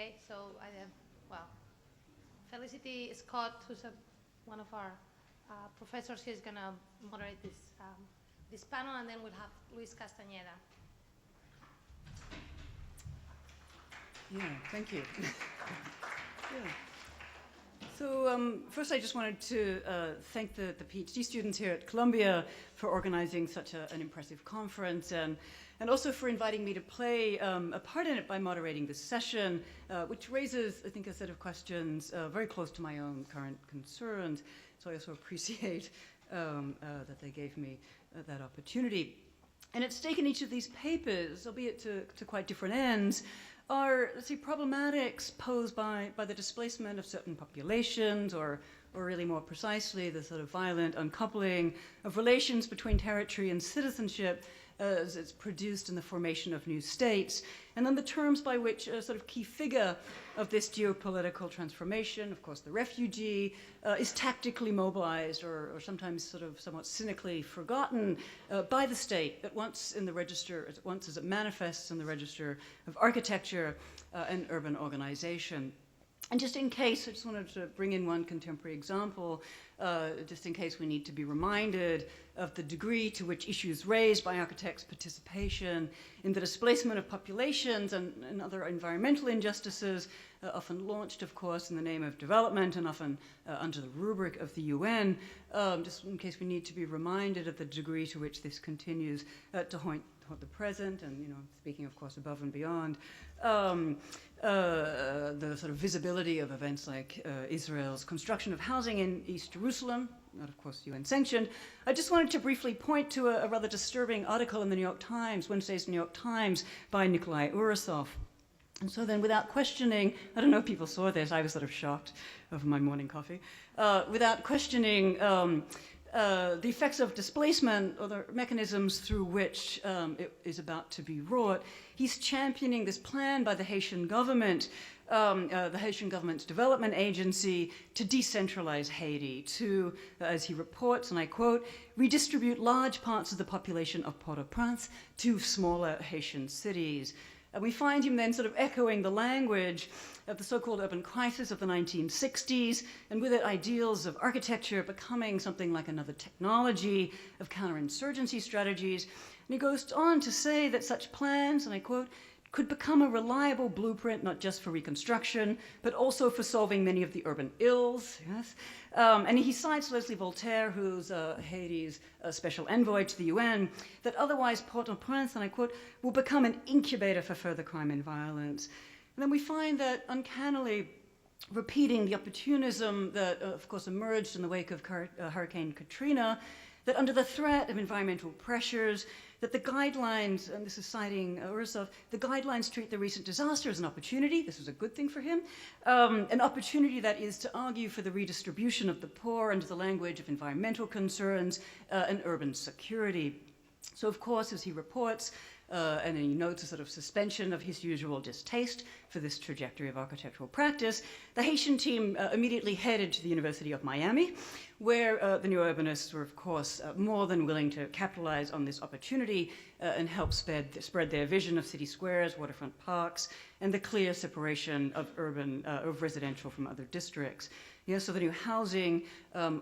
Okay, so well, Felicity Scott, who's one of our professors, is going to moderate this panel, and then we'll have Luis Castañeda. Yeah, thank you. Yeah. So first I just wanted to thank the PhD students here at Columbia for organizing such an impressive conference, and also for inviting me to play a part in it by moderating this session, which raises, I think, a set of questions very close to my own current concerns. So I also appreciate that they gave me that opportunity. And at stake in each of these papers, albeit to quite different ends, are, let's say, problematics posed by the displacement of certain populations, or really more precisely, the sort of violent uncoupling of relations between territory and citizenship as it's produced in the formation of new states, and then the terms by which a sort of key figure of this geopolitical transformation, of course the refugee, is tactically mobilized or sometimes sort of somewhat cynically forgotten by the state at once in the register, at once as it manifests in the register of architecture and urban organization. And just in case, I just wanted to bring in one contemporary example, just in case we need to be reminded of the degree to which issues raised by architects' participation in the displacement of populations and other environmental injustices, often launched, of course, in the name of development and often under the rubric of the UN, just in case we need to be reminded of the degree to which this continues to haunt the present, and speaking, of course, above and beyond the sort of visibility of events like Israel's construction of housing in East Jerusalem, not of course UN sanctioned. I just wanted to briefly point to a rather disturbing article in the New York Times, Wednesday's New York Times, by Nikolai Urasov. And so then, without questioning, I don't know if people saw this, I was sort of shocked over my morning coffee, without questioning the effects of displacement or the mechanisms through which it is about to be wrought, he's championing this plan by the Haitian government, the Haitian government's development agency, to decentralize Haiti, to, as he reports, and I quote, redistribute large parts of the population of Port-au-Prince to smaller Haitian cities. And we find him then sort of echoing the language of the so-called urban crisis of the 1960s, and with it ideals of architecture becoming something like another technology of counterinsurgency strategies. And he goes on to say that such plans, and I quote, could become a reliable blueprint not just for reconstruction, but also for solving many of the urban ills. Yes? And he cites Leslie Voltaire, who's Haiti's special envoy to the UN, that otherwise Port-au-Prince, and I quote, will become an incubator for further crime and violence. And then we find that uncannily repeating the opportunism that, of course, emerged in the wake of Hurricane Katrina, that under the threat of environmental pressures, that the guidelines, and this is citing Urasov, the guidelines treat the recent disaster as an opportunity. This was a good thing for him. An opportunity that is to argue for the redistribution of the poor under the language of environmental concerns and urban security. So, of course, as he reports, and he notes a sort of suspension of his usual distaste for this trajectory of architectural practice, the Haitian team immediately headed to the University of Miami, where the new urbanists were, of course, more than willing to capitalize on this opportunity and help spread their vision of city squares, waterfront parks, and the clear separation of of residential from other districts. Yeah, so the new housing,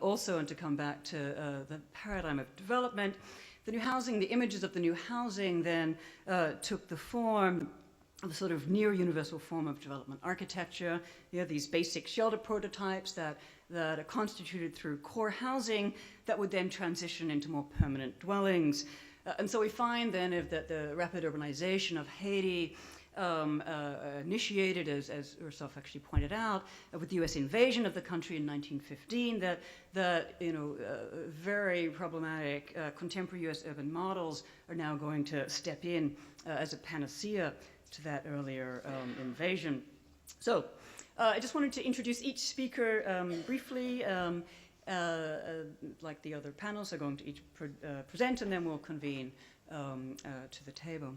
also, and to come back to the paradigm of development, the new housing, the images of the new housing then took the form of a sort of near universal form of development architecture. You have these basic shelter prototypes that are constituted through core housing that would then transition into more permanent dwellings. And so we find then that the rapid urbanization of Haiti initiated, as Urasov actually pointed out, with the U.S. invasion of the country in 1915, that very problematic contemporary U.S. urban models are now going to step in as a panacea to that earlier invasion. So I just wanted to introduce each speaker briefly. Like the other panels are going to each present, and then we'll convene to the table.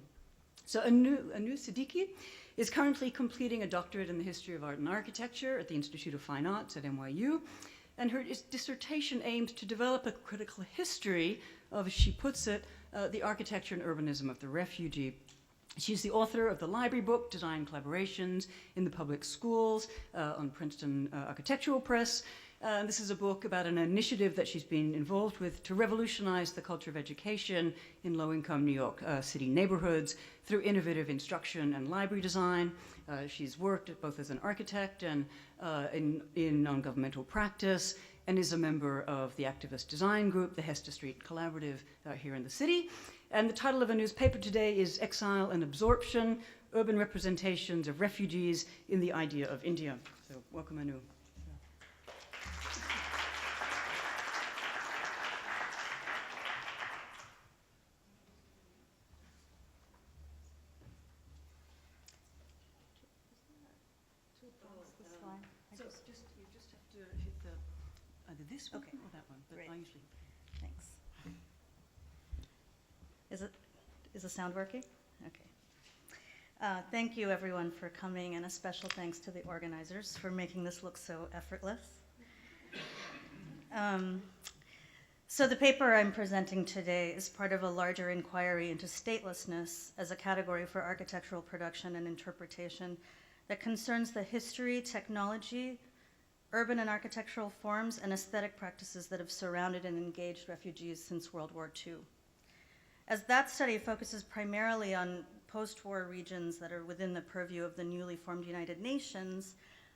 So Anu Siddiqui is currently completing a doctorate in the history of art and architecture at the Institute of Fine Arts at NYU, and her dissertation aims to develop a critical history of, as she puts it, the architecture and urbanism of the refugee. She's the author of the library book, Design Collaborations in the Public Schools, on Princeton Architectural Press. This is a book about an initiative that she's been involved with to revolutionize the culture of education in low-income New York City neighborhoods through innovative instruction and library design. She's worked both as an architect and in non-governmental practice, and is a member of the activist design group, the Hester Street Collaborative, here in the city. And the title of her newspaper today is Exile and Absorption, Urban Representations of Refugees in the Idea of India. So welcome, Anu. So you just have to hit either this one or that one, but Great. I usually... Thanks. Is the sound working? Okay. Thank you, everyone, for coming, and a special thanks to the organizers for making this look so effortless. So the paper I'm presenting today is part of a larger inquiry into statelessness as a category for architectural production and interpretation that concerns the history, technology, urban and architectural forms, and aesthetic practices that have surrounded and engaged refugees since World War II. As that study focuses primarily on post-war regions that are within the purview of the newly formed United Nations,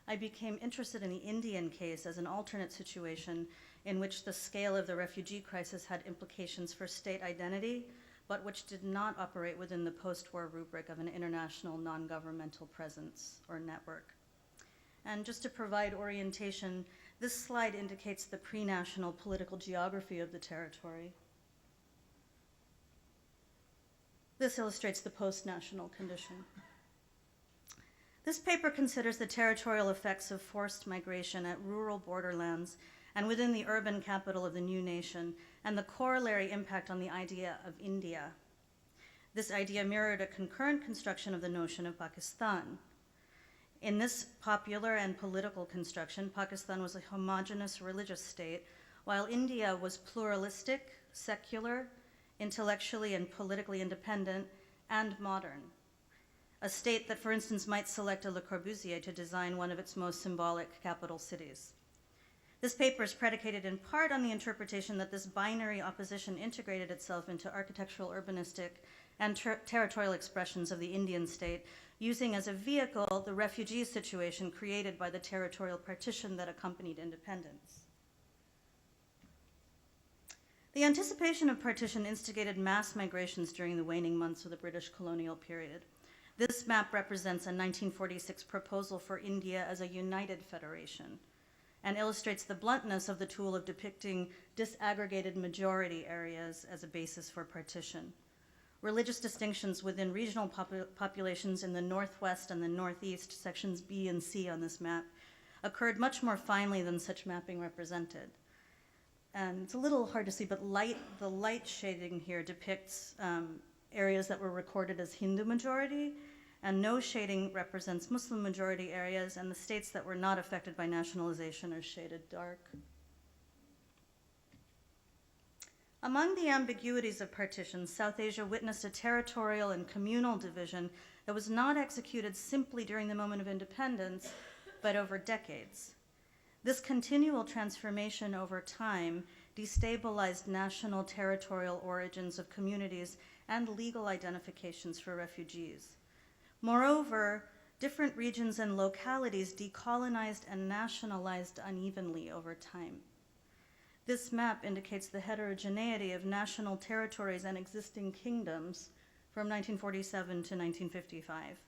I became interested in the Indian case as an alternate situation in which the scale of the refugee crisis had implications for state identity, but which did not operate within the post-war rubric of an international non-governmental presence or network. And just to provide orientation, this slide indicates the pre-national political geography of the territory. This illustrates the post-national condition. This paper considers the territorial effects of forced migration at rural borderlands and within the urban capital of the new nation, and the corollary impact on the idea of India. This idea mirrored a concurrent construction of the notion of Pakistan. In this popular and political construction, Pakistan was a homogeneous religious state, while India was pluralistic, secular, intellectually and politically independent, and modern. A state that, for instance, might select a Le Corbusier to design one of its most symbolic capital cities. This paper is predicated in part on the interpretation that this binary opposition integrated itself into architectural, urbanistic, and territorial expressions of the Indian state, using as a vehicle the refugee situation created by the territorial partition that accompanied independence. The anticipation of partition instigated mass migrations during the waning months of the British colonial period. This map represents a 1946 proposal for India as a united federation and illustrates the bluntness of the tool of depicting disaggregated majority areas as a basis for partition. Religious distinctions within regional populations in the northwest and the northeast, sections B and C on this map, occurred much more finely than such mapping represented. And it's a little hard to see, but the light shading here depicts areas that were recorded as Hindu majority, and no shading represents Muslim majority areas, and the states that were not affected by nationalization are shaded dark. Among the ambiguities of partition, South Asia witnessed a territorial and communal division that was not executed simply during the moment of independence, but over decades. This continual transformation over time destabilized national territorial origins of communities and legal identifications for refugees. Moreover, different regions and localities decolonized and nationalized unevenly over time. This map indicates the heterogeneity of national territories and existing kingdoms from 1947 to 1955.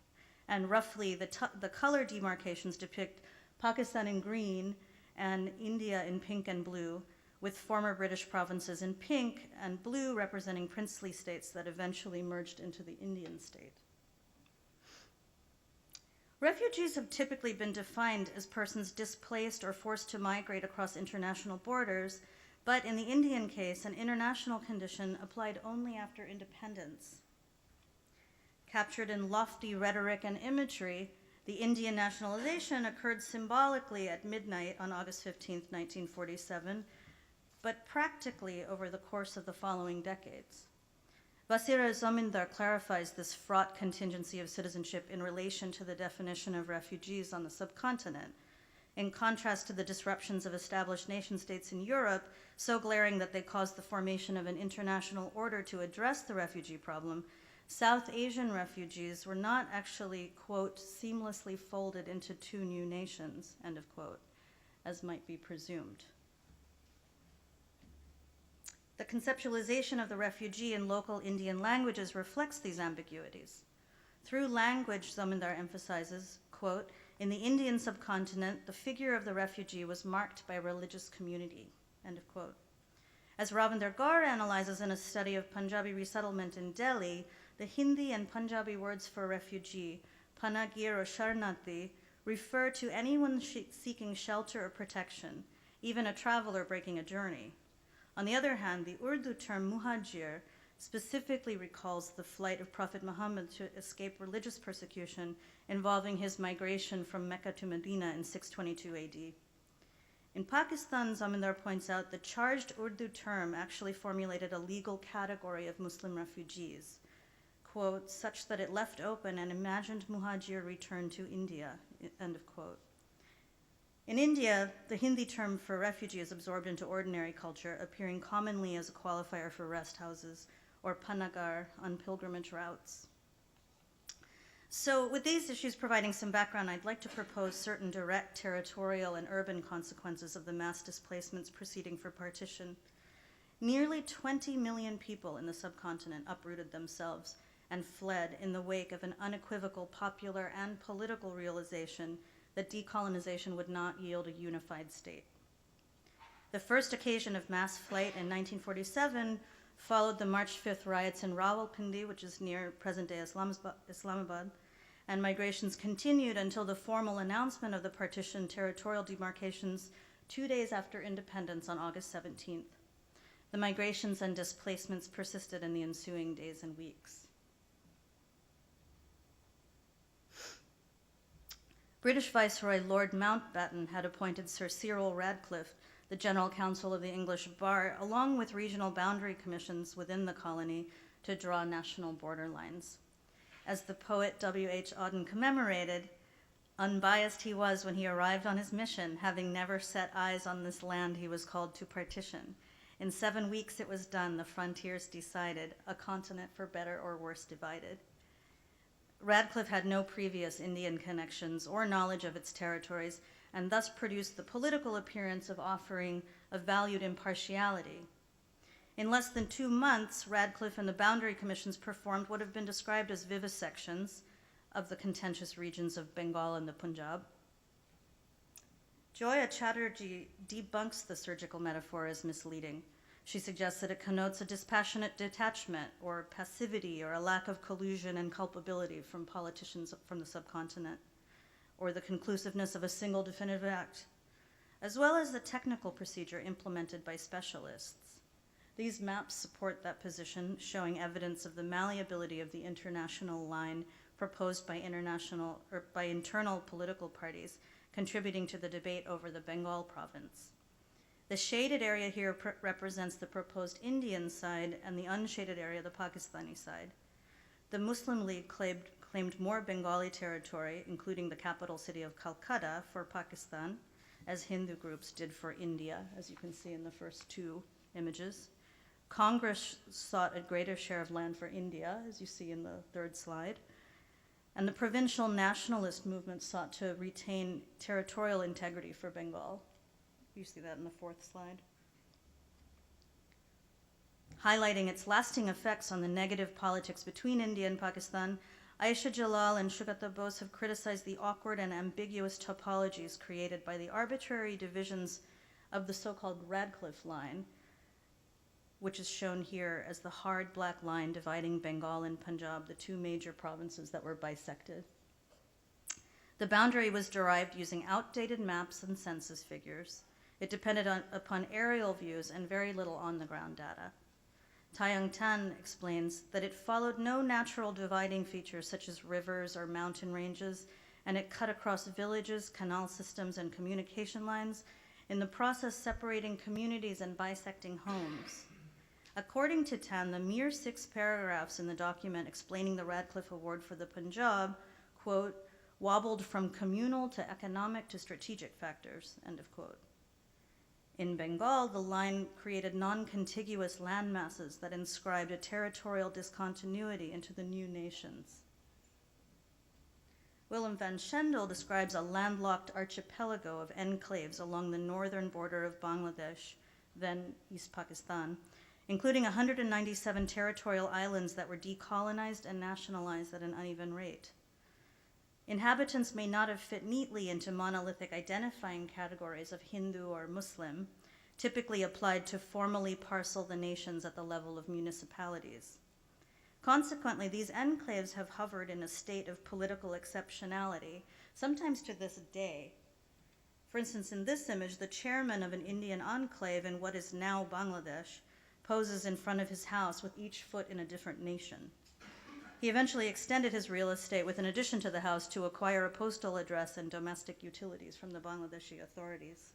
And roughly, the color demarcations depict Pakistan in green and India in pink and blue, with former British provinces in pink and blue representing princely states that eventually merged into the Indian state. Refugees have typically been defined as persons displaced or forced to migrate across international borders, but in the Indian case, an international condition applied only after independence. Captured in lofty rhetoric and imagery, the Indian nationalization occurred symbolically at midnight on August 15, 1947, but practically over the course of the following decades. Vasira Zamindar clarifies this fraught contingency of citizenship in relation to the definition of refugees on the subcontinent. In contrast to the disruptions of established nation-states in Europe, so glaring that they caused the formation of an international order to address the refugee problem, South Asian refugees were not actually, quote, seamlessly folded into two new nations, end of quote, as might be presumed. The conceptualization of the refugee in local Indian languages reflects these ambiguities. Through language, Zamindar emphasizes, quote, in the Indian subcontinent, the figure of the refugee was marked by religious community, end of quote. As Ravinder Gaur analyzes in a study of Punjabi resettlement in Delhi, the Hindi and Punjabi words for refugee, panagir or sharnati, refer to anyone seeking shelter or protection, even a traveler breaking a journey. On the other hand, the Urdu term muhajir specifically recalls the flight of Prophet Muhammad to escape religious persecution involving his migration from Mecca to Medina in 622 AD. In Pakistan, Zamindar points out the charged Urdu term actually formulated a legal category of Muslim refugees, quote, such that it left open an imagined muhajir return to India, end of quote. In India, the Hindi term for refugee is absorbed into ordinary culture, appearing commonly as a qualifier for rest houses or panagar on pilgrimage routes. So with these issues providing some background, I'd like to propose certain direct territorial and urban consequences of the mass displacements proceeding for partition. Nearly 20 million people in the subcontinent uprooted themselves and fled in the wake of an unequivocal popular and political realization that decolonization would not yield a unified state. The first occasion of mass flight in 1947 followed the March 5th riots in Rawalpindi, which is near present-day Islamabad, and migrations continued until the formal announcement of the partition territorial demarcations 2 days after independence on August 17th. The migrations and displacements persisted in the ensuing days and weeks. British Viceroy Lord Mountbatten had appointed Sir Cyril Radcliffe, the General Counsel of the English Bar, along with regional boundary commissions within the colony to draw national border lines. As the poet W.H. Auden commemorated, unbiased he was when he arrived on his mission, having never set eyes on this land he was called to partition. In 7 weeks it was done, the frontiers decided, a continent for better or worse divided. Radcliffe had no previous Indian connections or knowledge of its territories, and thus produced the political appearance of offering a valued impartiality. In less than 2 months, Radcliffe and the boundary commissions performed what have been described as vivisections of the contentious regions of Bengal and the Punjab. Joya Chatterjee debunks the surgical metaphor as misleading. She suggests that it connotes a dispassionate detachment or passivity or a lack of collusion and culpability from politicians from the subcontinent, or the conclusiveness of a single definitive act, as well as the technical procedure implemented by specialists. These maps support that position, showing evidence of the malleability of the international line proposed by internal political parties, contributing to the debate over the Bengal province. The shaded area here represents the proposed Indian side, and the unshaded area the Pakistani side. The Muslim League claimed more Bengali territory, including the capital city of Calcutta, for Pakistan, as Hindu groups did for India, as you can see in the first 2 images. Congress sought a greater share of land for India, as you see in the 3rd slide. And the provincial nationalist movement sought to retain territorial integrity for Bengal. You see that in the 4th slide. Highlighting its lasting effects on the negative politics between India and Pakistan, Aisha Jalal and Shugata Bose have criticized the awkward and ambiguous topologies created by the arbitrary divisions of the so-called Radcliffe line, which is shown here as the hard black line dividing Bengal and Punjab, the 2 major provinces that were bisected. The boundary was derived using outdated maps and census figures. It depended upon aerial views and very little on-the-ground data. Taeyong Tan explains that it followed no natural dividing features such as rivers or mountain ranges, and it cut across villages, canal systems, and communication lines, in the process separating communities and bisecting homes. According to Tan, the mere 6 paragraphs in the document explaining the Radcliffe Award for the Punjab, quote, wobbled from communal to economic to strategic factors, end of quote. In Bengal, the line created non-contiguous land masses that inscribed a territorial discontinuity into the new nations. Willem van Schendel describes a landlocked archipelago of enclaves along the northern border of Bangladesh, then East Pakistan, including 197 territorial islands that were decolonized and nationalized at an uneven rate. Inhabitants may not have fit neatly into monolithic identifying categories of Hindu or Muslim, typically applied to formally parcel the nations at the level of municipalities. Consequently, these enclaves have hovered in a state of political exceptionality, sometimes to this day. For instance, in this image, the chairman of an Indian enclave in what is now Bangladesh poses in front of his house with each foot in a different nation. He eventually extended his real estate with an addition to the house to acquire a postal address and domestic utilities from the Bangladeshi authorities.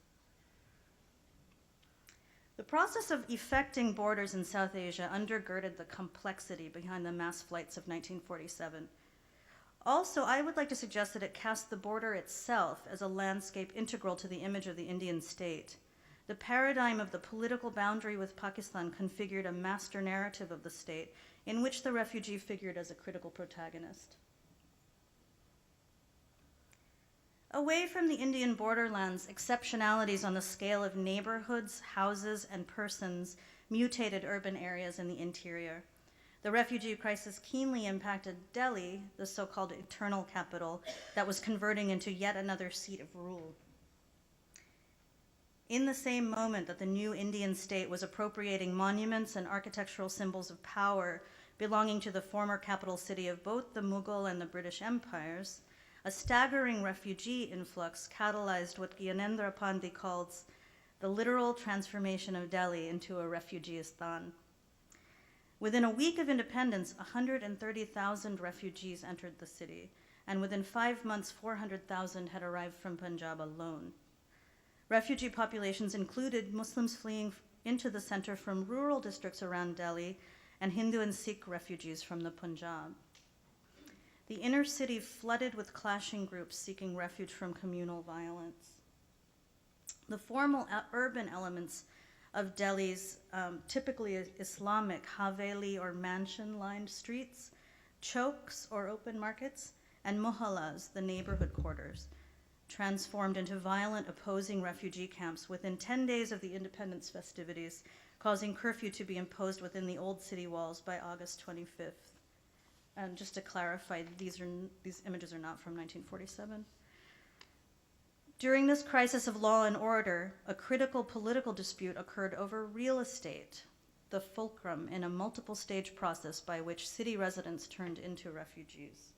The process of effecting borders in South Asia undergirded the complexity behind the mass flights of 1947. Also, I would like to suggest that it cast the border itself as a landscape integral to the image of the Indian state. The paradigm of the political boundary with Pakistan configured a master narrative of the state in which the refugee figured as a critical protagonist. Away from the Indian borderlands, exceptionalities on the scale of neighborhoods, houses, and persons mutated urban areas in the interior. The refugee crisis keenly impacted Delhi, the so-called eternal capital, that was converting into yet another seat of rule. In the same moment that the new Indian state was appropriating monuments and architectural symbols of power belonging to the former capital city of both the Mughal and the British empires, a staggering refugee influx catalyzed what Gyanendra Pandey calls the literal transformation of Delhi into a refugeeistan. Within a week of independence, 130,000 refugees entered the city, and within 5 months, 400,000 had arrived from Punjab alone. Refugee populations included Muslims fleeing into the center from rural districts around Delhi and Hindu and Sikh refugees from the Punjab. The inner city flooded with clashing groups seeking refuge from communal violence. The formal urban elements of Delhi's typically Islamic Haveli or mansion-lined streets, chowks or open markets, and mohallas, the neighborhood quarters, transformed into violent opposing refugee camps within 10 days of the independence festivities, causing curfew to be imposed within the old city walls by August 25th. And just to clarify, these images are not from 1947. During this crisis of law and order, a critical political dispute occurred over real estate, the fulcrum in a multiple stage process by which city residents turned into refugees.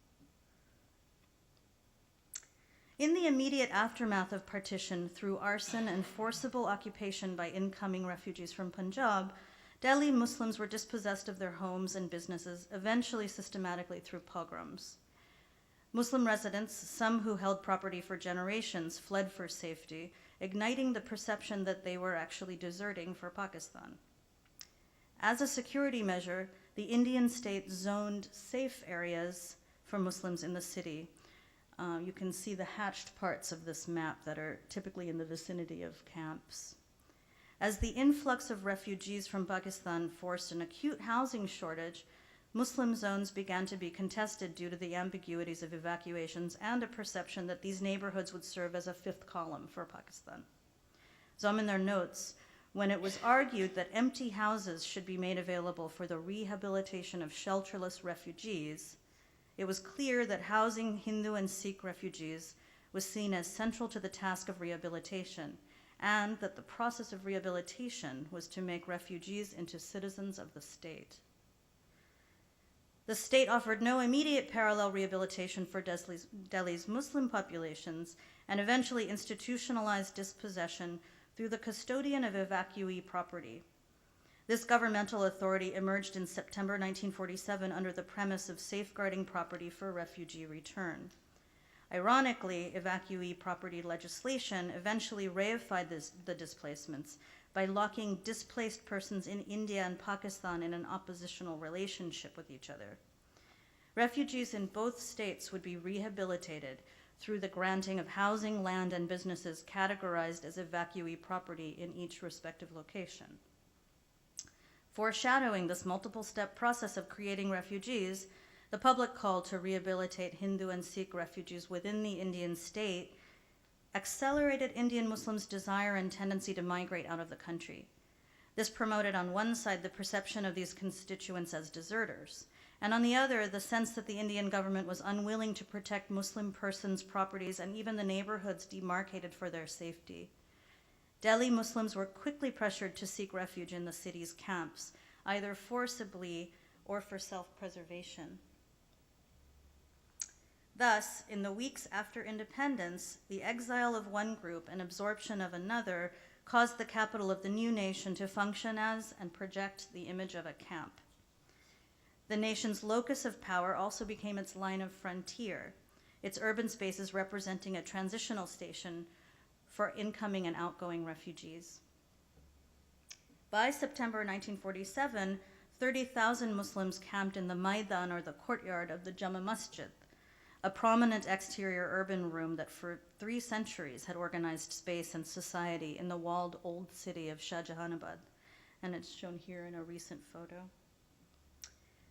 In the immediate aftermath of partition through arson and forcible occupation by incoming refugees from Punjab, Delhi Muslims were dispossessed of their homes and businesses, eventually systematically through pogroms. Muslim residents, some who held property for generations, fled for safety, igniting the perception that they were actually deserting for Pakistan. As a security measure, the Indian state zoned safe areas for Muslims in the city. You can see the hatched parts of this map that are typically in the vicinity of camps. As the influx of refugees from Pakistan forced an acute housing shortage, Muslim zones began to be contested due to the ambiguities of evacuations and a perception that these neighborhoods would serve as a fifth column for Pakistan. Zom in their notes, when it was argued that empty houses should be made available for the rehabilitation of shelterless refugees, it was clear that housing Hindu and Sikh refugees was seen as central to the task of rehabilitation, and that the process of rehabilitation was to make refugees into citizens of the state. The state offered no immediate parallel rehabilitation for Delhi's Muslim populations and eventually institutionalized dispossession through the custodian of evacuee property. This governmental authority emerged in September 1947 under the premise of safeguarding property for refugee return. Ironically, evacuee property legislation eventually reified the displacements, by locking displaced persons in India and Pakistan in an oppositional relationship with each other. Refugees in both states would be rehabilitated through the granting of housing, land, and businesses categorized as evacuee property in each respective location. Foreshadowing this multiple-step process of creating refugees, the public call to rehabilitate Hindu and Sikh refugees within the Indian state accelerated Indian Muslims' desire and tendency to migrate out of the country. This promoted on one side the perception of these constituents as deserters, and on the other, the sense that the Indian government was unwilling to protect Muslim persons' properties and even the neighborhoods demarcated for their safety. Delhi Muslims were quickly pressured to seek refuge in the city's camps, either forcibly or for self-preservation. Thus, in the weeks after independence, the exile of one group and absorption of another caused the capital of the new nation to function as and project the image of a camp. The nation's locus of power also became its line of frontier, its urban spaces representing a transitional station for incoming and outgoing refugees. By September 1947, 30,000 Muslims camped in the Maidan, or the courtyard of the Jama Masjid, a prominent exterior urban room that for 3 centuries had organized space and society in the walled old city of Shah Jahanabad, and it's shown here in a recent photo.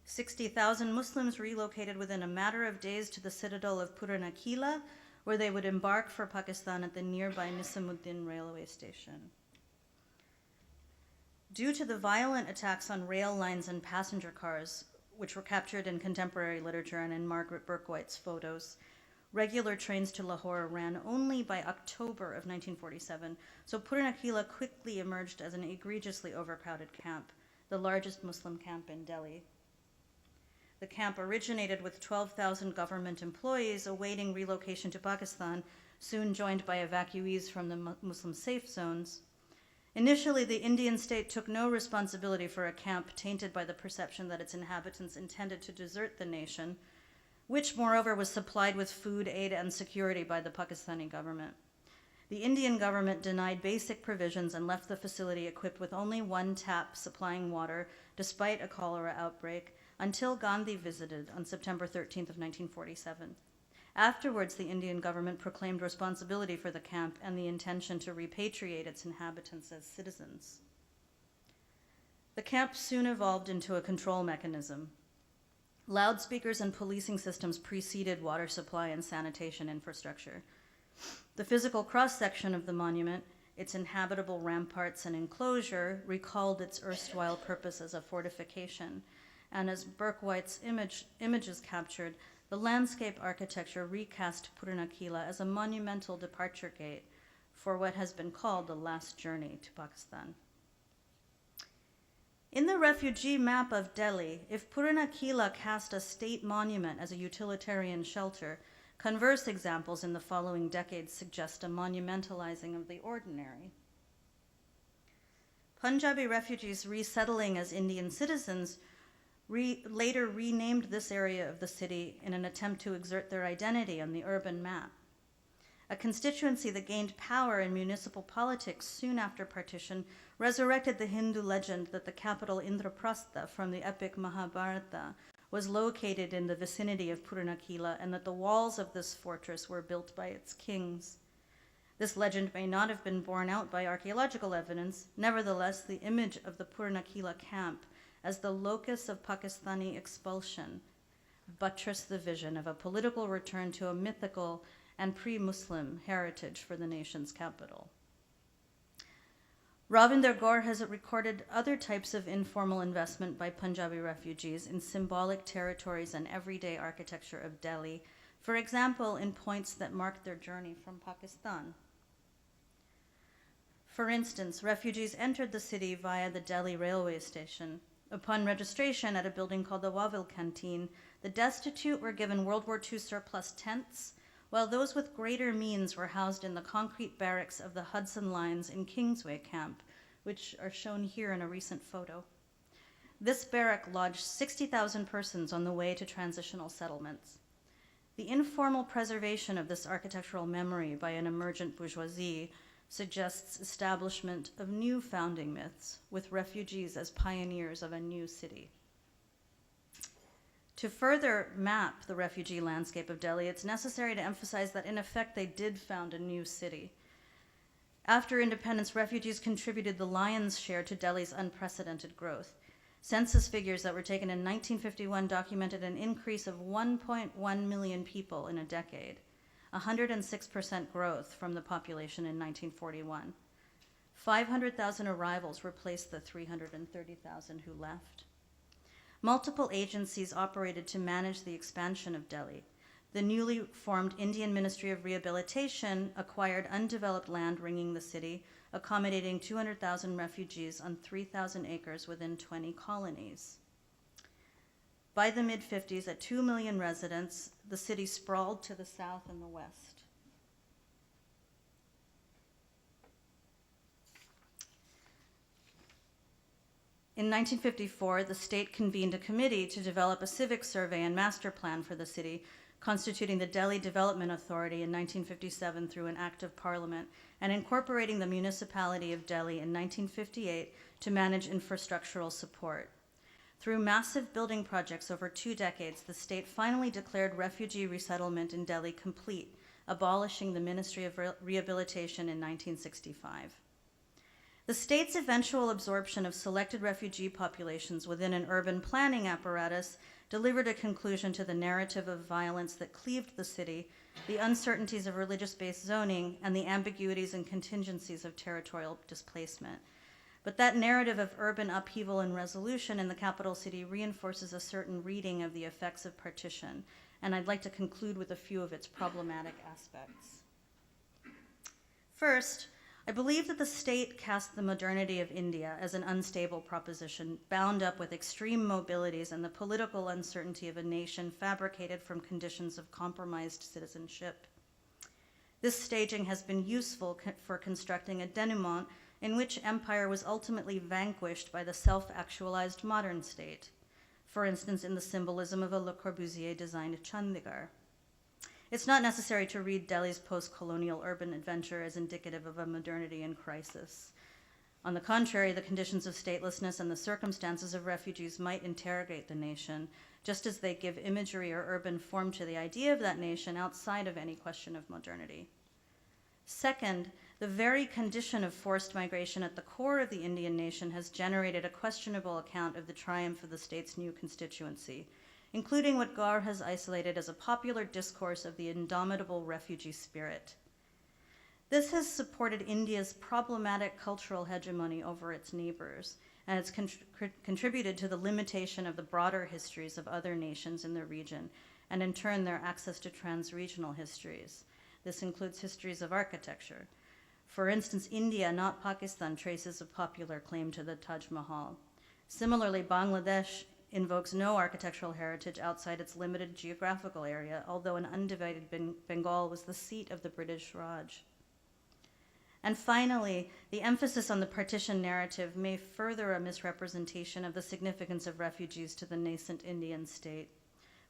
60,000 Muslims relocated within a matter of days to the citadel of Purana Kila, where they would embark for Pakistan at the nearby Nizamuddin railway station. Due to the violent attacks on rail lines and passenger cars, which were captured in contemporary literature and in Margaret Berkwhite's photos, regular trains to Lahore ran only by October of 1947, so Purana Kila quickly emerged as an egregiously overcrowded camp, the largest Muslim camp in Delhi. The camp originated with 12,000 government employees awaiting relocation to Pakistan, soon joined by evacuees from the Muslim safe zones. Initially, the Indian state took no responsibility for a camp tainted by the perception that its inhabitants intended to desert the nation, which, moreover, was supplied with food, aid, and security by the Pakistani government. The Indian government denied basic provisions and left the facility equipped with only one tap supplying water, despite a cholera outbreak, until Gandhi visited on September 13th of 1947. Afterwards, the Indian government proclaimed responsibility for the camp and the intention to repatriate its inhabitants as citizens. The camp soon evolved into a control mechanism. Loudspeakers and policing systems preceded water supply and sanitation infrastructure. The physical cross-section of the monument, its inhabitable ramparts and enclosure, recalled its erstwhile purpose as a fortification, and as Berkwhite's images captured, the landscape architecture recast Purana Kila as a monumental departure gate for what has been called the last journey to Pakistan. In the refugee map of Delhi, if Purana Kila cast a state monument as a utilitarian shelter, converse examples in the following decades suggest a monumentalizing of the ordinary. Punjabi refugees resettling as Indian citizens later renamed this area of the city in an attempt to exert their identity on the urban map. A constituency that gained power in municipal politics soon after partition resurrected the Hindu legend that the capital Indraprastha from the epic Mahabharata was located in the vicinity of Purana Kila and that the walls of this fortress were built by its kings. This legend may not have been borne out by archaeological evidence. Nevertheless, the image of the Purana Kila camp as the locus of Pakistani expulsion buttressed the vision of a political return to a mythical and pre-Muslim heritage for the nation's capital. Ravinder Gaur has recorded other types of informal investment by Punjabi refugees in symbolic territories and everyday architecture of Delhi, for example, in points that marked their journey from Pakistan. For instance, refugees entered the city via the Delhi railway station. Upon registration at a building called the Wobbled Canteen, the destitute were given World War II surplus tents, while those with greater means were housed in the concrete barracks of the Hudson Lines in Kingsway Camp, which are shown here in a recent photo. This barrack lodged 60,000 persons on the way to transitional settlements. The informal preservation of this architectural memory by an emergent bourgeoisie suggests establishment of new founding myths, with refugees as pioneers of a new city. To further map the refugee landscape of Delhi, it's necessary to emphasize that in effect they did found a new city. After independence, refugees contributed the lion's share to Delhi's unprecedented growth. Census figures that were taken in 1951 documented an increase of 1.1 million people in a decade, 106% growth from the population in 1941. 500,000 arrivals replaced the 330,000 who left. Multiple agencies operated to manage the expansion of Delhi. The newly formed Indian Ministry of Rehabilitation acquired undeveloped land ringing the city, accommodating 200,000 refugees on 3,000 acres within 20 colonies. By the mid-50s, at 2 million residents, the city sprawled to the south and the west. In 1954, the state convened a committee to develop a civic survey and master plan for the city, constituting the Delhi Development Authority in 1957 through an act of parliament, and incorporating the municipality of Delhi in 1958 to manage infrastructural support. Through massive building projects over 2 decades, the state finally declared refugee resettlement in Delhi complete, abolishing the Ministry of Rehabilitation in 1965. The state's eventual absorption of selected refugee populations within an urban planning apparatus delivered a conclusion to the narrative of violence that cleaved the city, the uncertainties of religious-based zoning, and the ambiguities and contingencies of territorial displacement. But that narrative of urban upheaval and resolution in the capital city reinforces a certain reading of the effects of partition, and I'd like to conclude with a few of its problematic aspects. First, I believe that the state cast the modernity of India as an unstable proposition, bound up with extreme mobilities and the political uncertainty of a nation fabricated from conditions of compromised citizenship. This staging has been useful for constructing a denouement in which empire was ultimately vanquished by the self-actualized modern state, for instance in the symbolism of a Le Corbusier-designed Chandigarh. It's not necessary to read Delhi's post-colonial urban adventure as indicative of a modernity in crisis. On the contrary, the conditions of statelessness and the circumstances of refugees might interrogate the nation, just as they give imagery or urban form to the idea of that nation outside of any question of modernity. Second, the very condition of forced migration at the core of the Indian nation has generated a questionable account of the triumph of the state's new constituency, including what Gaur has isolated as a popular discourse of the indomitable refugee spirit. This has supported India's problematic cultural hegemony over its neighbors, and it's contributed to the limitation of the broader histories of other nations in the region, and in turn their access to trans-regional histories. This includes histories of architecture. For instance, India, not Pakistan, traces a popular claim to the Taj Mahal. Similarly, Bangladesh invokes no architectural heritage outside its limited geographical area, although an undivided Bengal was the seat of the British Raj. And finally, the emphasis on the partition narrative may further a misrepresentation of the significance of refugees to the nascent Indian state,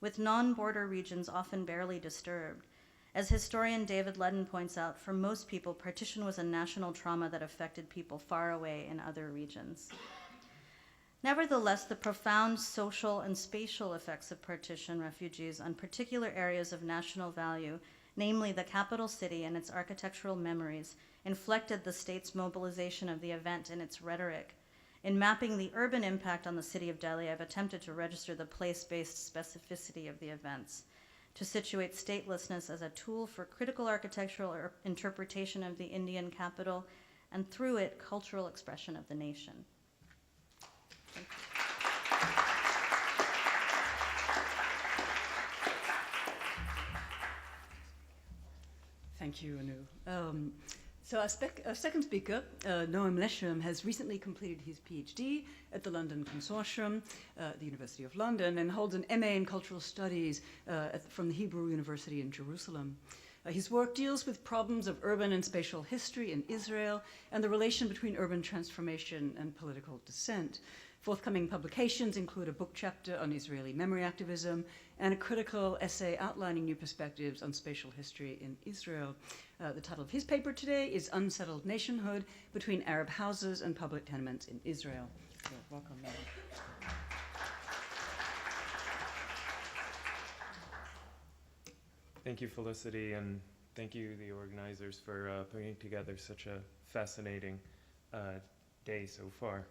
with non-border regions often barely disturbed. As historian David Ludden points out, for most people, partition was a national trauma that affected people far away in other regions. Nevertheless, the profound social and spatial effects of partition refugees on particular areas of national value, namely the capital city and its architectural memories, inflected the state's mobilization of the event in its rhetoric. In mapping the urban impact on the city of Delhi, I've attempted to register the place-based specificity of the events, to situate statelessness as a tool for critical architectural interpretation of the Indian capital, and through it, cultural expression of the nation. Thank you, Anu. So our second speaker, Noam Leshem, has recently completed his PhD at the London Consortium, the University of London, and holds an MA in Cultural Studies from the Hebrew University in Jerusalem. His work deals with problems of urban and spatial history in Israel and the relation between urban transformation and political dissent. Forthcoming publications include a book chapter on Israeli memory activism and a critical essay outlining new perspectives on spatial history in Israel. The title of his paper today is Unsettled Nationhood Between Arab Houses and Public Tenements in Israel. So welcome, Willem. Thank you, Felicity, and thank you, the organizers, for putting together such a fascinating day so far.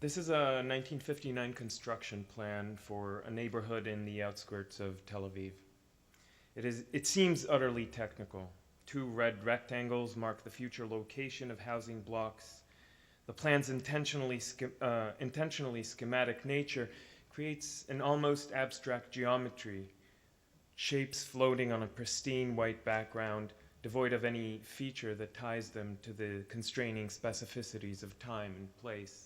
This is a 1959 construction plan for a neighborhood in the outskirts of Tel Aviv. It seems utterly technical. 2 red rectangles mark the future location of housing blocks. The plan's intentionally schematic nature creates an almost abstract geometry, shapes floating on a pristine white background, devoid of any feature that ties them to the constraining specificities of time and place.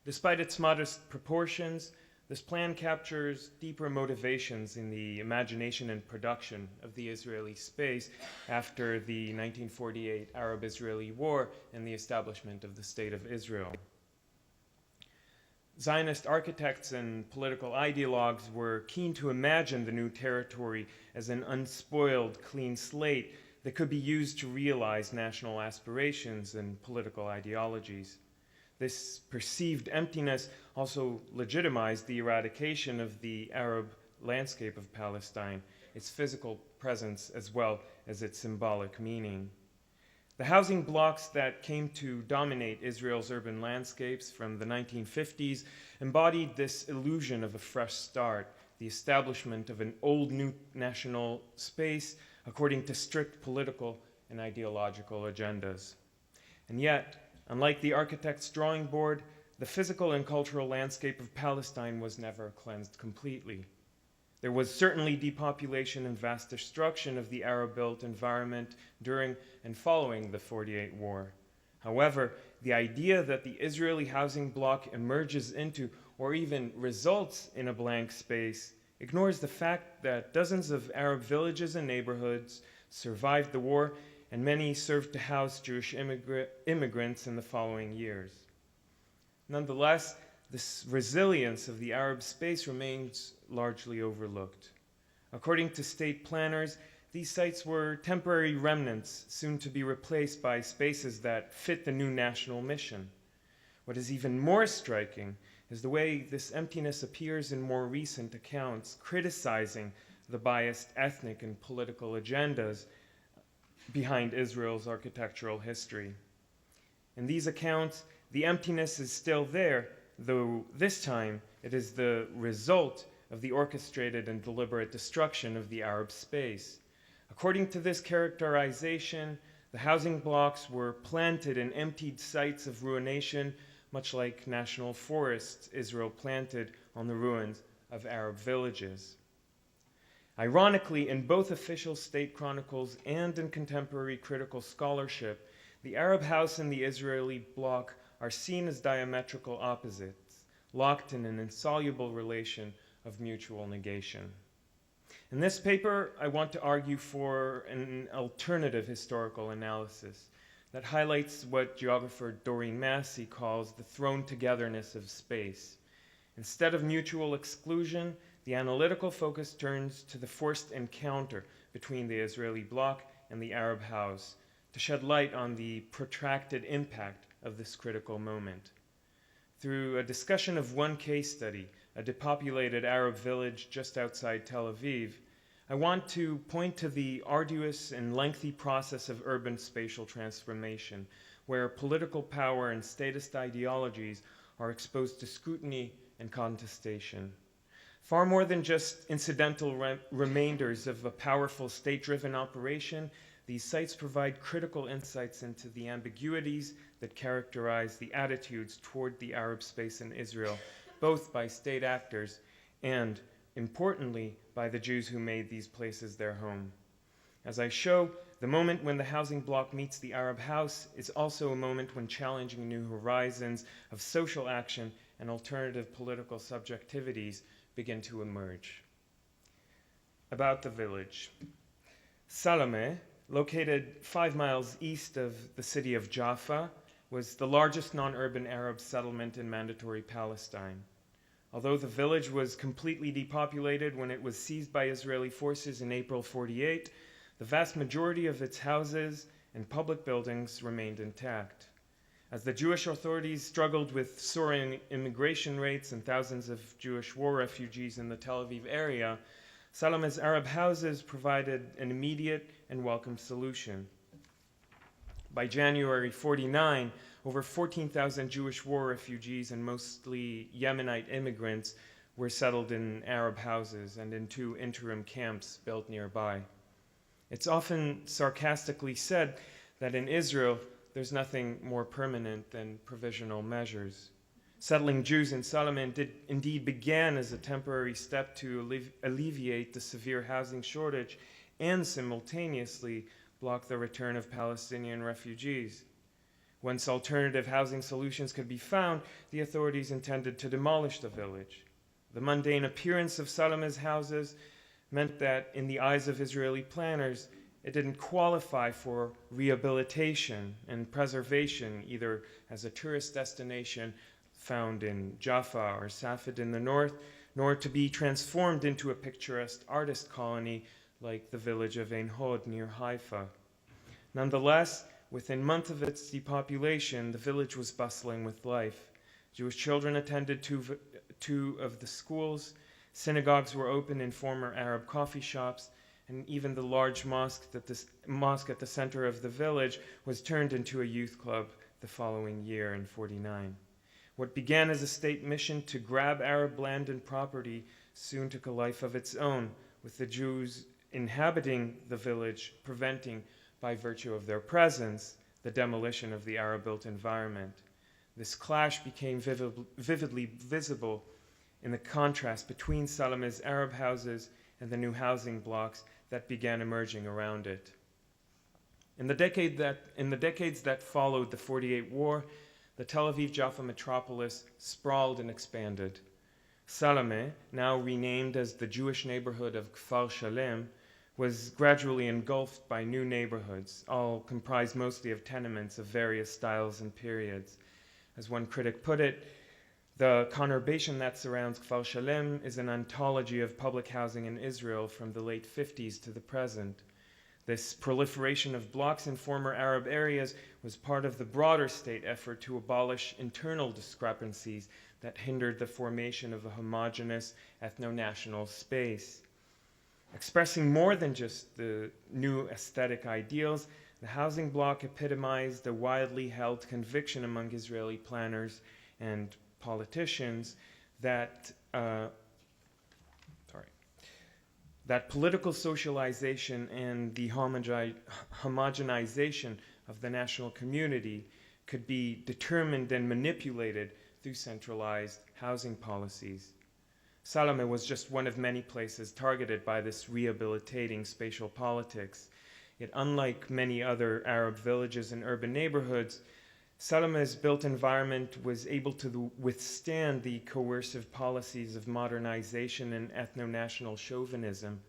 Despite its modest proportions, this plan captures deeper motivations in the imagination and production of the Israeli space after the 1948 Arab-Israeli War and the establishment of the State of Israel. Zionist architects and political ideologues were keen to imagine the new territory as an unspoiled, clean slate that could be used to realize national aspirations and political ideologies. This perceived emptiness also legitimized the eradication of the Arab landscape of Palestine, its physical presence as well as its symbolic meaning. The housing blocks that came to dominate Israel's urban landscapes from the 1950s embodied this illusion of a fresh start, the establishment of an old new national space according to strict political and ideological agendas. And yet, unlike the architect's drawing board, the physical and cultural landscape of Palestine was never cleansed completely. There was certainly depopulation and vast destruction of the Arab-built environment during and following the 48 war. However, the idea that the Israeli housing block emerges into or even results in a blank space ignores the fact that dozens of Arab villages and neighborhoods survived the war, and many served to house Jewish immigrants in the following years. Nonetheless, this resilience of the Arab space remains largely overlooked. According to state planners, these sites were temporary remnants, soon to be replaced by spaces that fit the new national mission. What is even more striking is the way this emptiness appears in more recent accounts, criticizing the biased ethnic and political agendas behind Israel's architectural history. In these accounts, the emptiness is still there, though this time it is the result of the orchestrated and deliberate destruction of the Arab space. According to this characterization, the housing blocks were planted in emptied sites of ruination, much like national forests Israel planted on the ruins of Arab villages. Ironically, in both official state chronicles and in contemporary critical scholarship, the Arab house and the Israeli bloc are seen as diametrical opposites, locked in an insoluble relation of mutual negation. In this paper, I want to argue for an alternative historical analysis that highlights what geographer Doreen Massey calls the thrown togetherness of space. Instead of mutual exclusion, the analytical focus turns to the forced encounter between the Israeli bloc and the Arab house to shed light on the protracted impact of this critical moment. Through a discussion of one case study, a depopulated Arab village just outside Tel Aviv, I want to point to the arduous and lengthy process of urban spatial transformation, where political power and statist ideologies are exposed to scrutiny and contestation. Far more than just incidental remainders of a powerful state-driven operation, these sites provide critical insights into the ambiguities that characterize the attitudes toward the Arab space in Israel, both by state actors and, importantly, by the Jews who made these places their home. As I show, the moment when the housing block meets the Arab house is also a moment when challenging new horizons of social action and alternative political subjectivities begin to emerge. About the village. Salome, located 5 miles east of the city of Jaffa, was the largest non-urban Arab settlement in Mandatory Palestine. Although the village was completely depopulated when it was seized by Israeli forces in April 48, the vast majority of its houses and public buildings remained intact. As the Jewish authorities struggled with soaring immigration rates and thousands of Jewish war refugees in the Tel Aviv area, Salome's Arab houses provided an immediate and welcome solution. By January 49, over 14,000 Jewish war refugees and mostly Yemenite immigrants were settled in Arab houses and in 2 interim camps built nearby. It's often sarcastically said that in Israel, there's nothing more permanent than provisional measures. Settling Jews in Salome indeed began as a temporary step to alleviate the severe housing shortage and simultaneously block the return of Palestinian refugees. Once alternative housing solutions could be found, the authorities intended to demolish the village. The mundane appearance of Salome's houses meant that, in the eyes of Israeli planners, it didn't qualify for rehabilitation and preservation, either as a tourist destination found in Jaffa or Safed in the north, nor to be transformed into a picturesque artist colony like the village of Ein Hod near Haifa. Nonetheless, within months of its depopulation, the village was bustling with life. Jewish children attended two of the schools, synagogues were open in former Arab coffee shops, and even the large mosque at the center of the village was turned into a youth club the following year in 49. What began as a state mission to grab Arab land and property soon took a life of its own, with the Jews inhabiting the village preventing, by virtue of their presence, the demolition of the Arab-built environment. This clash became vividly visible in the contrast between Salome's Arab houses and the new housing blocks that began emerging around it. In the decades that followed the 48 war, the Tel Aviv-Jaffa metropolis sprawled and expanded. Salome, now renamed as the Jewish neighborhood of Kfar Shalem, was gradually engulfed by new neighborhoods, all comprised mostly of tenements of various styles and periods. As one critic put it, the conurbation that surrounds Kfar Shalem is an anthology of public housing in Israel from the late 50s to the present. This proliferation of blocks in former Arab areas was part of the broader state effort to abolish internal discrepancies that hindered the formation of a homogeneous ethno-national space. Expressing more than just the new aesthetic ideals, the housing block epitomized a widely held conviction among Israeli planners and politicians that political socialization and the homogenization of the national community could be determined and manipulated through centralized housing policies. Salome was just one of many places targeted by this rehabilitating spatial politics. Yet, unlike many other Arab villages and urban neighborhoods, Salome's built environment was able to withstand the coercive policies of modernization and ethno-national chauvinism.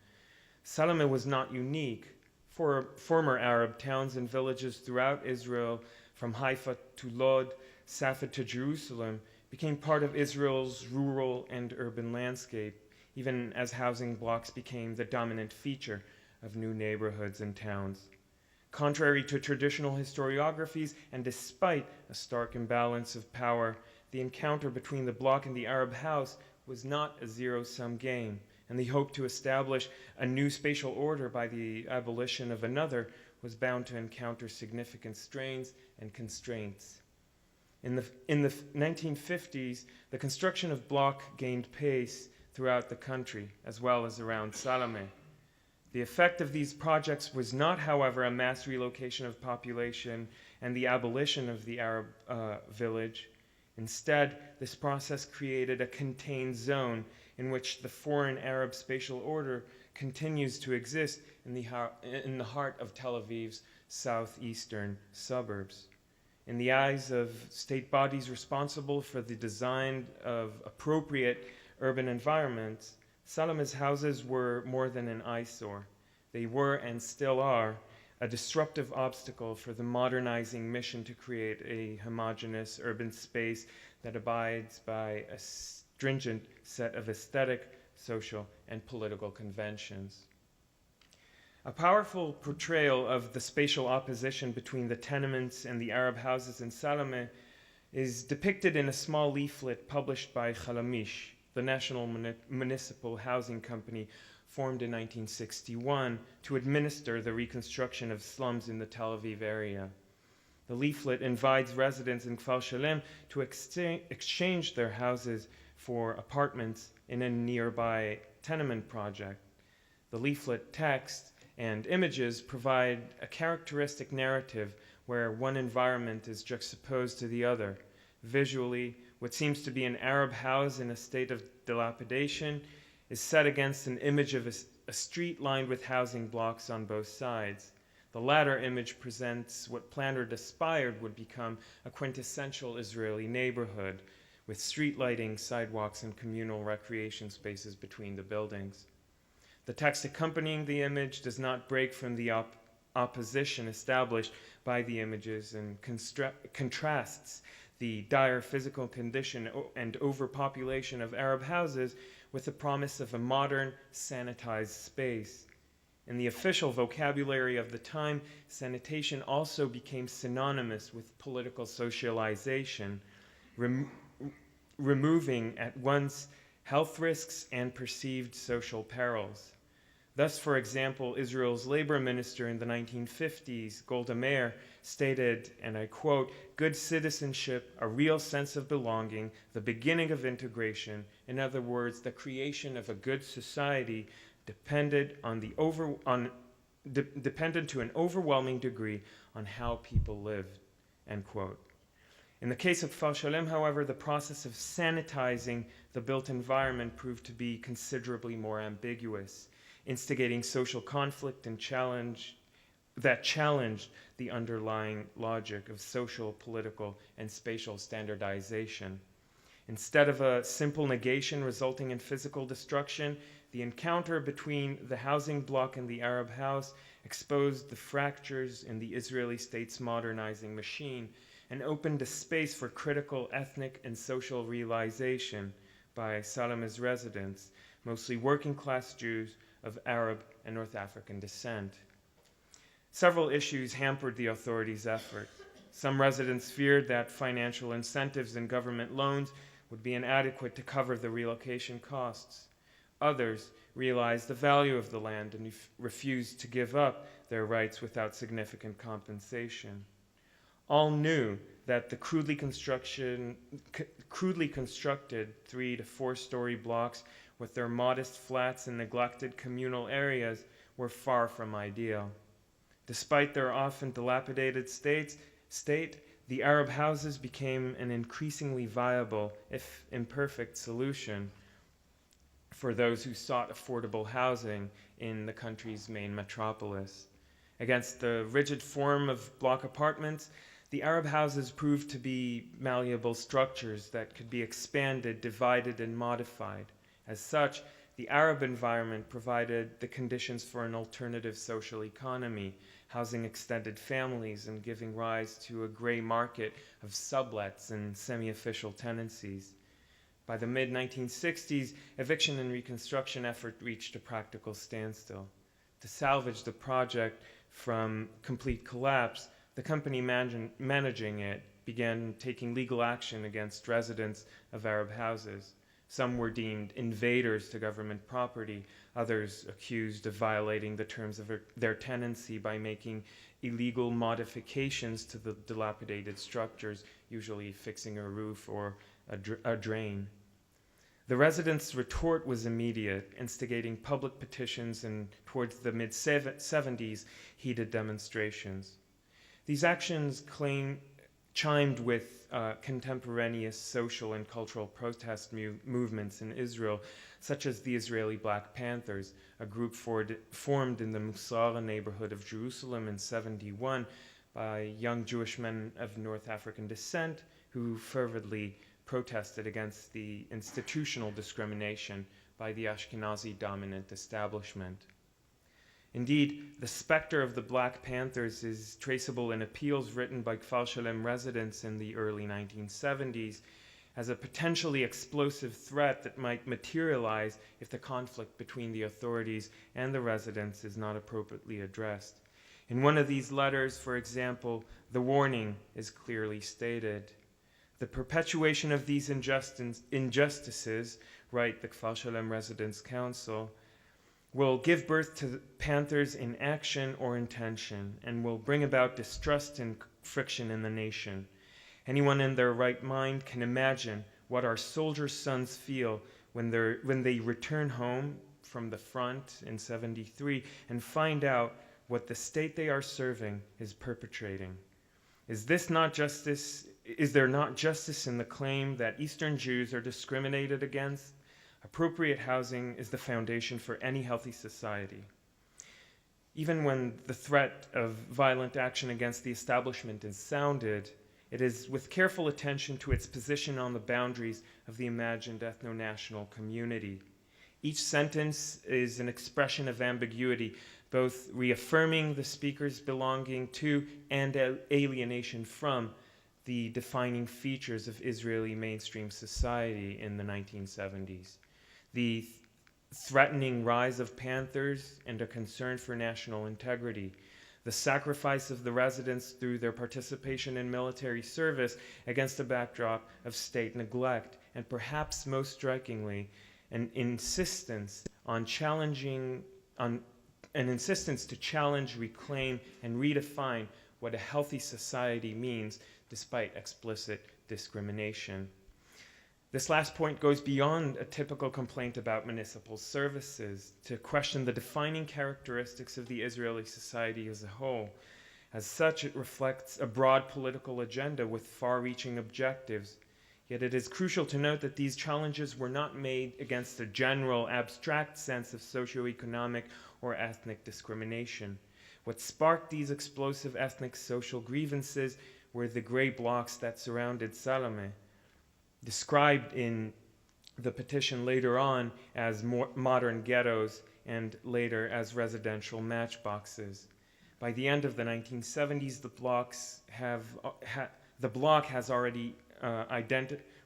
Salome was not unique. For former Arab towns and villages throughout Israel, from Haifa to Lod, Safed to Jerusalem, became part of Israel's rural and urban landscape, even as housing blocks became the dominant feature of new neighborhoods and towns. Contrary to traditional historiographies, and despite a stark imbalance of power, the encounter between the bloc and the Arab house was not a zero-sum game, and the hope to establish a new spatial order by the abolition of another was bound to encounter significant strains and constraints. In the 1950s, the construction of bloc gained pace throughout the country, as well as around Salome. The effect of these projects was not, however, a mass relocation of population and the abolition of the Arab village. Instead, this process created a contained zone in which the foreign Arab spatial order continues to exist in the heart of Tel Aviv's southeastern suburbs. In the eyes of state bodies responsible for the design of appropriate urban environments, Salome's houses were more than an eyesore. They were, and still are, a disruptive obstacle for the modernizing mission to create a homogeneous urban space that abides by a stringent set of aesthetic, social, and political conventions. A powerful portrayal of the spatial opposition between the tenements and the Arab houses in Salome is depicted in a small leaflet published by Khalamish, the National Municipal Housing Company formed in 1961 to administer the reconstruction of slums in the Tel Aviv area. The leaflet invites residents in Kfar Shalem to exchange their houses for apartments in a nearby tenement project. The leaflet text and images provide a characteristic narrative where one environment is juxtaposed to the other. Visually, what seems to be an Arab house in a state of dilapidation is set against an image of a street lined with housing blocks on both sides. The latter image presents what planners aspired would become a quintessential Israeli neighborhood, with street lighting, sidewalks, and communal recreation spaces between the buildings. The text accompanying the image does not break from the opposition established by the images and contrasts the dire physical condition and overpopulation of Arab houses with the promise of a modern, sanitized space. In the official vocabulary of the time, sanitation also became synonymous with political socialization, removing at once health risks and perceived social perils. Thus, for example, Israel's labor minister in the 1950s, Golda Meir, stated, and I quote, "Good citizenship, a real sense of belonging, the beginning of integration, in other words, the creation of a good society, depended to an overwhelming degree on how people lived," end quote. In the case of Kfar Shalem, however, the process of sanitizing the built environment proved to be considerably more ambiguous, instigating social conflict and challenged the underlying logic of social, political, and spatial standardization. Instead of a simple negation resulting in physical destruction, the encounter between the housing block and the Arab house exposed the fractures in the Israeli state's modernizing machine and opened a space for critical ethnic and social realization by Salome's residents, mostly working-class Jews of Arab and North African descent. Several issues hampered the authorities' effort. Some residents feared that financial incentives and government loans would be inadequate to cover the relocation costs. Others realized the value of the land and refused to give up their rights without significant compensation. All knew that the crudely constructed 3 to 4 story blocks with their modest flats and neglected communal areas were far from ideal. Despite their often dilapidated state, the Arab houses became an increasingly viable, if imperfect, solution for those who sought affordable housing in the country's main metropolis. Against the rigid form of block apartments, the Arab houses proved to be malleable structures that could be expanded, divided, and modified. As such, the Arab environment provided the conditions for an alternative social economy, housing extended families and giving rise to a gray market of sublets and semi-official tenancies. By the mid-1960s, eviction and reconstruction effort reached a practical standstill. To salvage the project from complete collapse, the company managing it began taking legal action against residents of Arab houses. Some were deemed invaders to government property, others accused of violating the terms of their tenancy by making illegal modifications to the dilapidated structures, usually fixing a roof or a drain. The residents' retort was immediate, instigating public petitions and, towards the mid-70s, heated demonstrations. These actions chimed with contemporaneous social and cultural protest movements in Israel, such as the Israeli Black Panthers, a group formed in the Musara neighborhood of Jerusalem in 1971 by young Jewish men of North African descent who fervently protested against the institutional discrimination by the Ashkenazi dominant establishment. Indeed, the specter of the Black Panthers is traceable in appeals written by Kfalshalem residents in the early 1970s as a potentially explosive threat that might materialize if the conflict between the authorities and the residents is not appropriately addressed. In one of these letters, for example, the warning is clearly stated. The perpetuation of these injustices, write the Kfalshalem Residents' Council, will give birth to panthers in action or intention and will bring about distrust and friction in the nation. Anyone in their right mind can imagine what our soldier sons feel when they return home from the front in 73 and find out what the state they are serving is perpetrating. Is there not justice in the claim that Eastern Jews are discriminated against? Appropriate housing is the foundation for any healthy society. Even when the threat of violent action against the establishment is sounded, it is with careful attention to its position on the boundaries of the imagined ethno-national community. Each sentence is an expression of ambiguity, both reaffirming the speaker's belonging to and alienation from the defining features of Israeli mainstream society in the 1970s. The threatening rise of panthers and a concern for national integrity, the sacrifice of the residents through their participation in military service against a backdrop of state neglect, and perhaps most strikingly, an insistence to challenge, reclaim, and redefine what a healthy society means despite explicit discrimination. This last point goes beyond a typical complaint about municipal services to question the defining characteristics of the Israeli society as a whole. As such, it reflects a broad political agenda with far-reaching objectives. Yet it is crucial to note that these challenges were not made against a general, abstract sense of socioeconomic or ethnic discrimination. What sparked these explosive ethnic social grievances were the gray blocks that surrounded Salome, described in the petition later on as modern ghettos and later as residential matchboxes. By the end of the 1970s, the block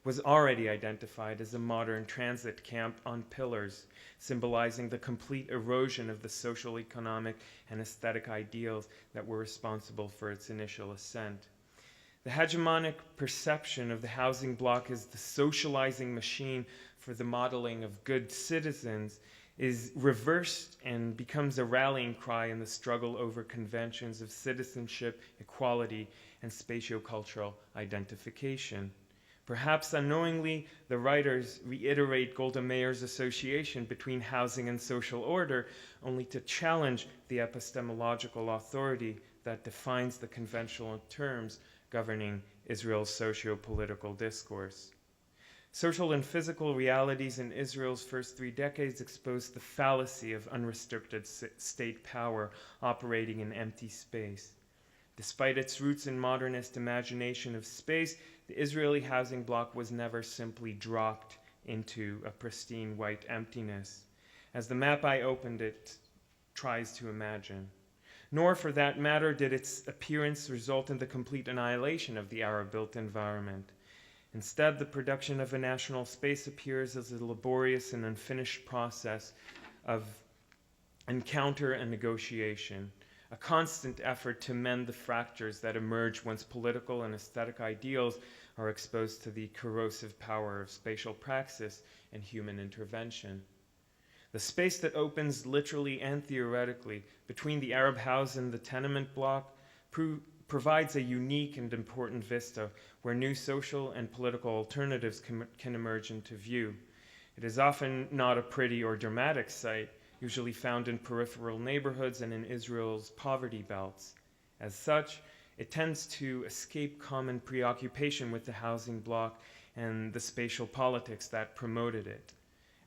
was already identified as a modern transit camp on pillars, symbolizing the complete erosion of the social, economic, and aesthetic ideals that were responsible for its initial ascent. The hegemonic perception of the housing block as the socializing machine for the modeling of good citizens is reversed and becomes a rallying cry in the struggle over conventions of citizenship, equality, and spatiocultural identification. Perhaps unknowingly, the writers reiterate Golda Meir's association between housing and social order, only to challenge the epistemological authority that defines the conventional terms governing Israel's socio-political discourse. Social and physical realities in Israel's first 3 decades expose the fallacy of unrestricted state power operating in empty space. Despite its roots in modernist imagination of space, the Israeli housing block was never simply dropped into a pristine white emptiness, as the map I opened it tries to imagine. Nor, for that matter, did its appearance result in the complete annihilation of the Arab-built environment. Instead, the production of a national space appears as a laborious and unfinished process of encounter and negotiation, a constant effort to mend the fractures that emerge once political and aesthetic ideals are exposed to the corrosive power of spatial praxis and human intervention. The space that opens literally and theoretically between the Arab house and the tenement block provides a unique and important vista where new social and political alternatives can emerge into view. It is often not a pretty or dramatic sight, usually found in peripheral neighborhoods and in Israel's poverty belts. As such, it tends to escape common preoccupation with the housing block and the spatial politics that promoted it.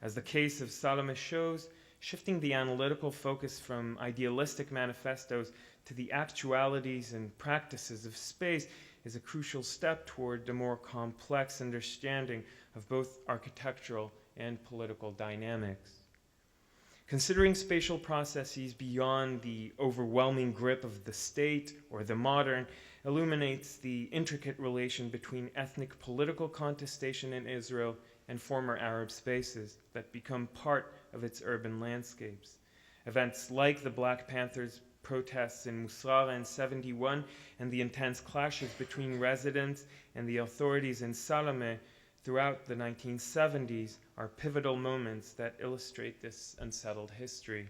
As the case of Salome shows, shifting the analytical focus from idealistic manifestos to the actualities and practices of space is a crucial step toward a more complex understanding of both architectural and political dynamics. Considering spatial processes beyond the overwhelming grip of the state or the modern illuminates the intricate relation between ethnic political contestation in Israel and former Arab spaces that become part of its urban landscapes. Events like the Black Panthers protests in Musrara in 71 and the intense clashes between residents and the authorities in Salome throughout the 1970s are pivotal moments that illustrate this unsettled history.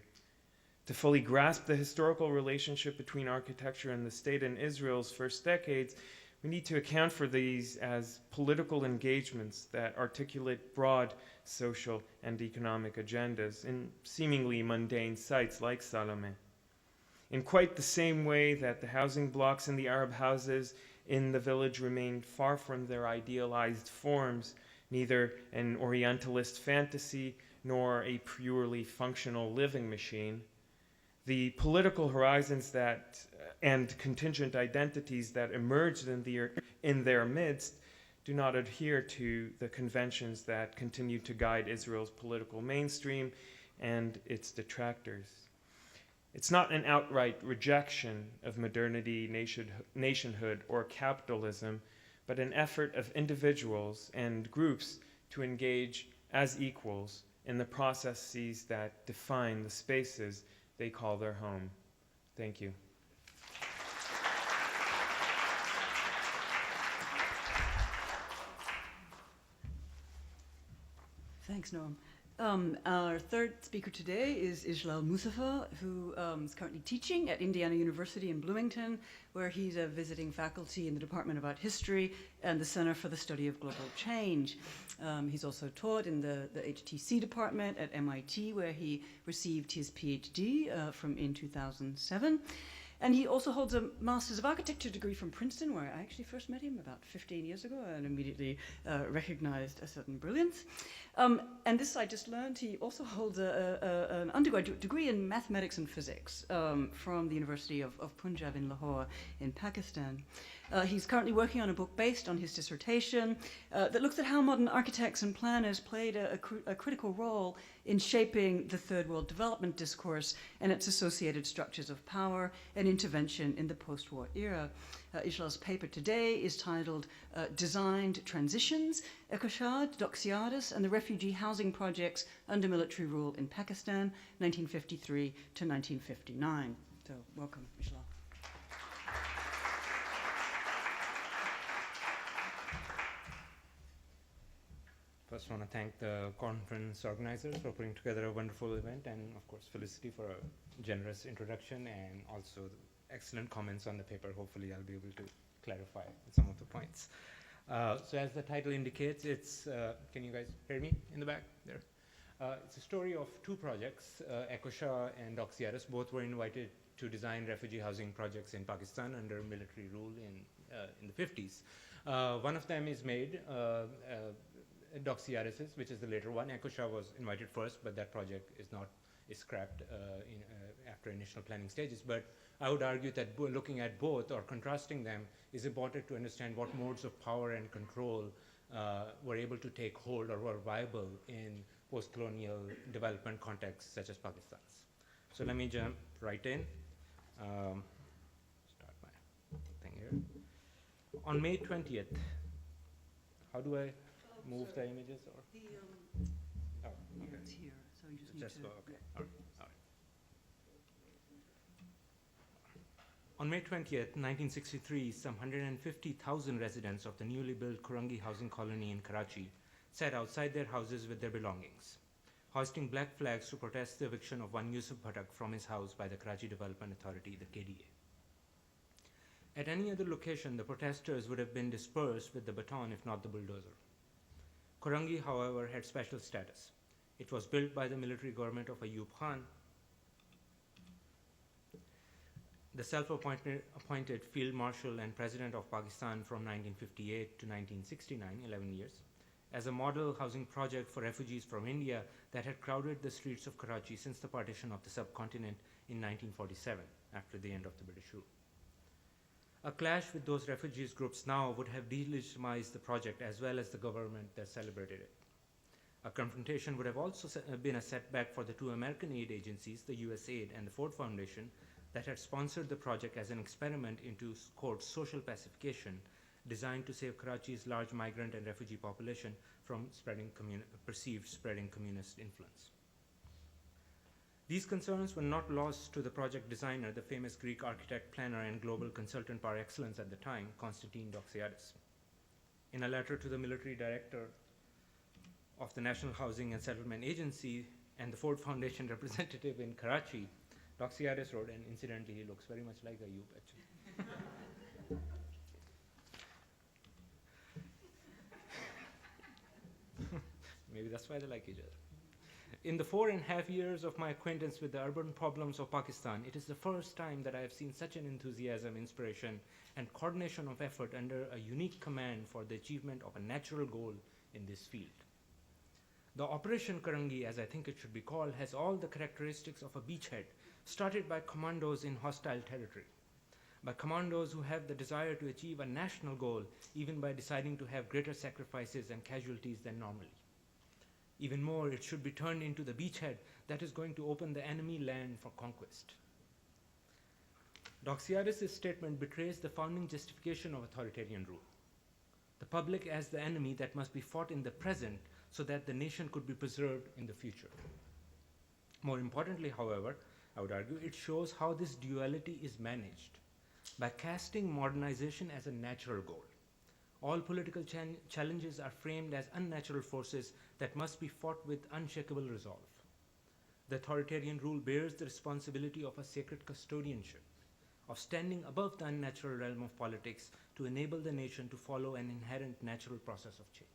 To fully grasp the historical relationship between architecture and the state in Israel's first decades, we need to account for these as political engagements that articulate broad social and economic agendas in seemingly mundane sites like Salome. In quite the same way that the housing blocks in the Arab houses in the village remained far from their idealized forms, neither an Orientalist fantasy nor a purely functional living machine, the political horizons that and contingent identities that emerged in their midst do not adhere to the conventions that continue to guide Israel's political mainstream and its detractors. It's not an outright rejection of modernity, nationhood, or capitalism, but an effort of individuals and groups to engage as equals in the processes that define the spaces they call their home. Thank you. Thanks, Noam. Our third speaker today is Isla Lucifer, who is currently teaching at Indiana University in Bloomington, where he's a visiting faculty in the Department of Art History and the Center for the Study of Global Change. He's also taught in the HTC department at MIT, where he received his PhD in 2007. And he also holds a Master's of Architecture degree from Princeton, where I actually first met him about 15 years ago and immediately recognized a certain brilliance. And this I just learned, he also holds an undergraduate degree in mathematics and physics from the University of Punjab in Lahore in Pakistan. He's currently working on a book based on his dissertation that looks at how modern architects and planners played a critical role in shaping the Third World development discourse and its associated structures of power and intervention in the post-war era. Isla's paper today is titled Designed Transitions, Ekoshad, Doxiadis, and the Refugee Housing Projects Under Military Rule in Pakistan, 1953 to 1959. So welcome, Isla. First, I want to thank the conference organizers for putting together a wonderful event, and of course, Felicity for a generous introduction and also excellent comments on the paper. Hopefully, I'll be able to clarify some of the points. So as the title indicates, it's, can you guys hear me in the back there? It's a story of two projects, Ekosha and Doxiadis. Both were invited to design refugee housing projects in Pakistan under military rule in the 50s. One of them is made, Doxiadis, which is the later one. Ekosha was invited first, but that project is scrapped after initial planning stages. But I would argue that looking at both or contrasting them is important to understand what modes of power and control were able to take hold or were viable in post-colonial development contexts such as Pakistan's. So let me jump right in. Start my thing here. On May 20th, how do I move the images? Or? Oh, okay. It's here, so you just need to... Go, okay. All right. On May 20th, 1963, some 150,000 residents of the newly built Kurangi housing colony in Karachi sat outside their houses with their belongings, hoisting black flags to protest the eviction of one Yusuf Bhatak from his house by the Karachi Development Authority, the KDA. At any other location, the protesters would have been dispersed with the baton, if not the bulldozer. Kurangi, however, had special status. It was built by the military government of Ayub Khan, the self-appointed Field Marshal and President of Pakistan from 1958 to 1969, 11 years, as a model housing project for refugees from India that had crowded the streets of Karachi since the partition of the subcontinent in 1947, after the end of the British rule. A clash with those refugees groups now would have delegitimized the project as well as the government that celebrated it. A confrontation would have also been a setback for the two American aid agencies, the USAID and the Ford Foundation, that had sponsored the project as an experiment into, quote, social pacification designed to save Karachi's large migrant and refugee population from perceived spreading communist influence. These concerns were not lost to the project designer, the famous Greek architect, planner, and global consultant par excellence at the time, Konstantin Doxiadis. In a letter to the military director of the National Housing and Settlement Agency and the Ford Foundation representative in Karachi, Doxiadis wrote, and incidentally, he looks very much like Ayub, actually. Maybe that's why they like each other. In the 4.5 years of my acquaintance with the urban problems of Pakistan, it is the first time that I have seen such an enthusiasm, inspiration, and coordination of effort under a unique command for the achievement of a natural goal in this field. The Operation Karangi, as I think it should be called, has all the characteristics of a beachhead, started by commandos in hostile territory, by commandos who have the desire to achieve a national goal, even by deciding to have greater sacrifices and casualties than normally. Even more, it should be turned into the beachhead that is going to open the enemy land for conquest. Doxiadis' statement betrays the founding justification of authoritarian rule. The public as the enemy that must be fought in the present so that the nation could be preserved in the future. More importantly, however, I would argue, it shows how this duality is managed by casting modernization as a natural goal. All political challenges are framed as unnatural forces that must be fought with unshakable resolve. The authoritarian rule bears the responsibility of a sacred custodianship, of standing above the unnatural realm of politics to enable the nation to follow an inherent natural process of change.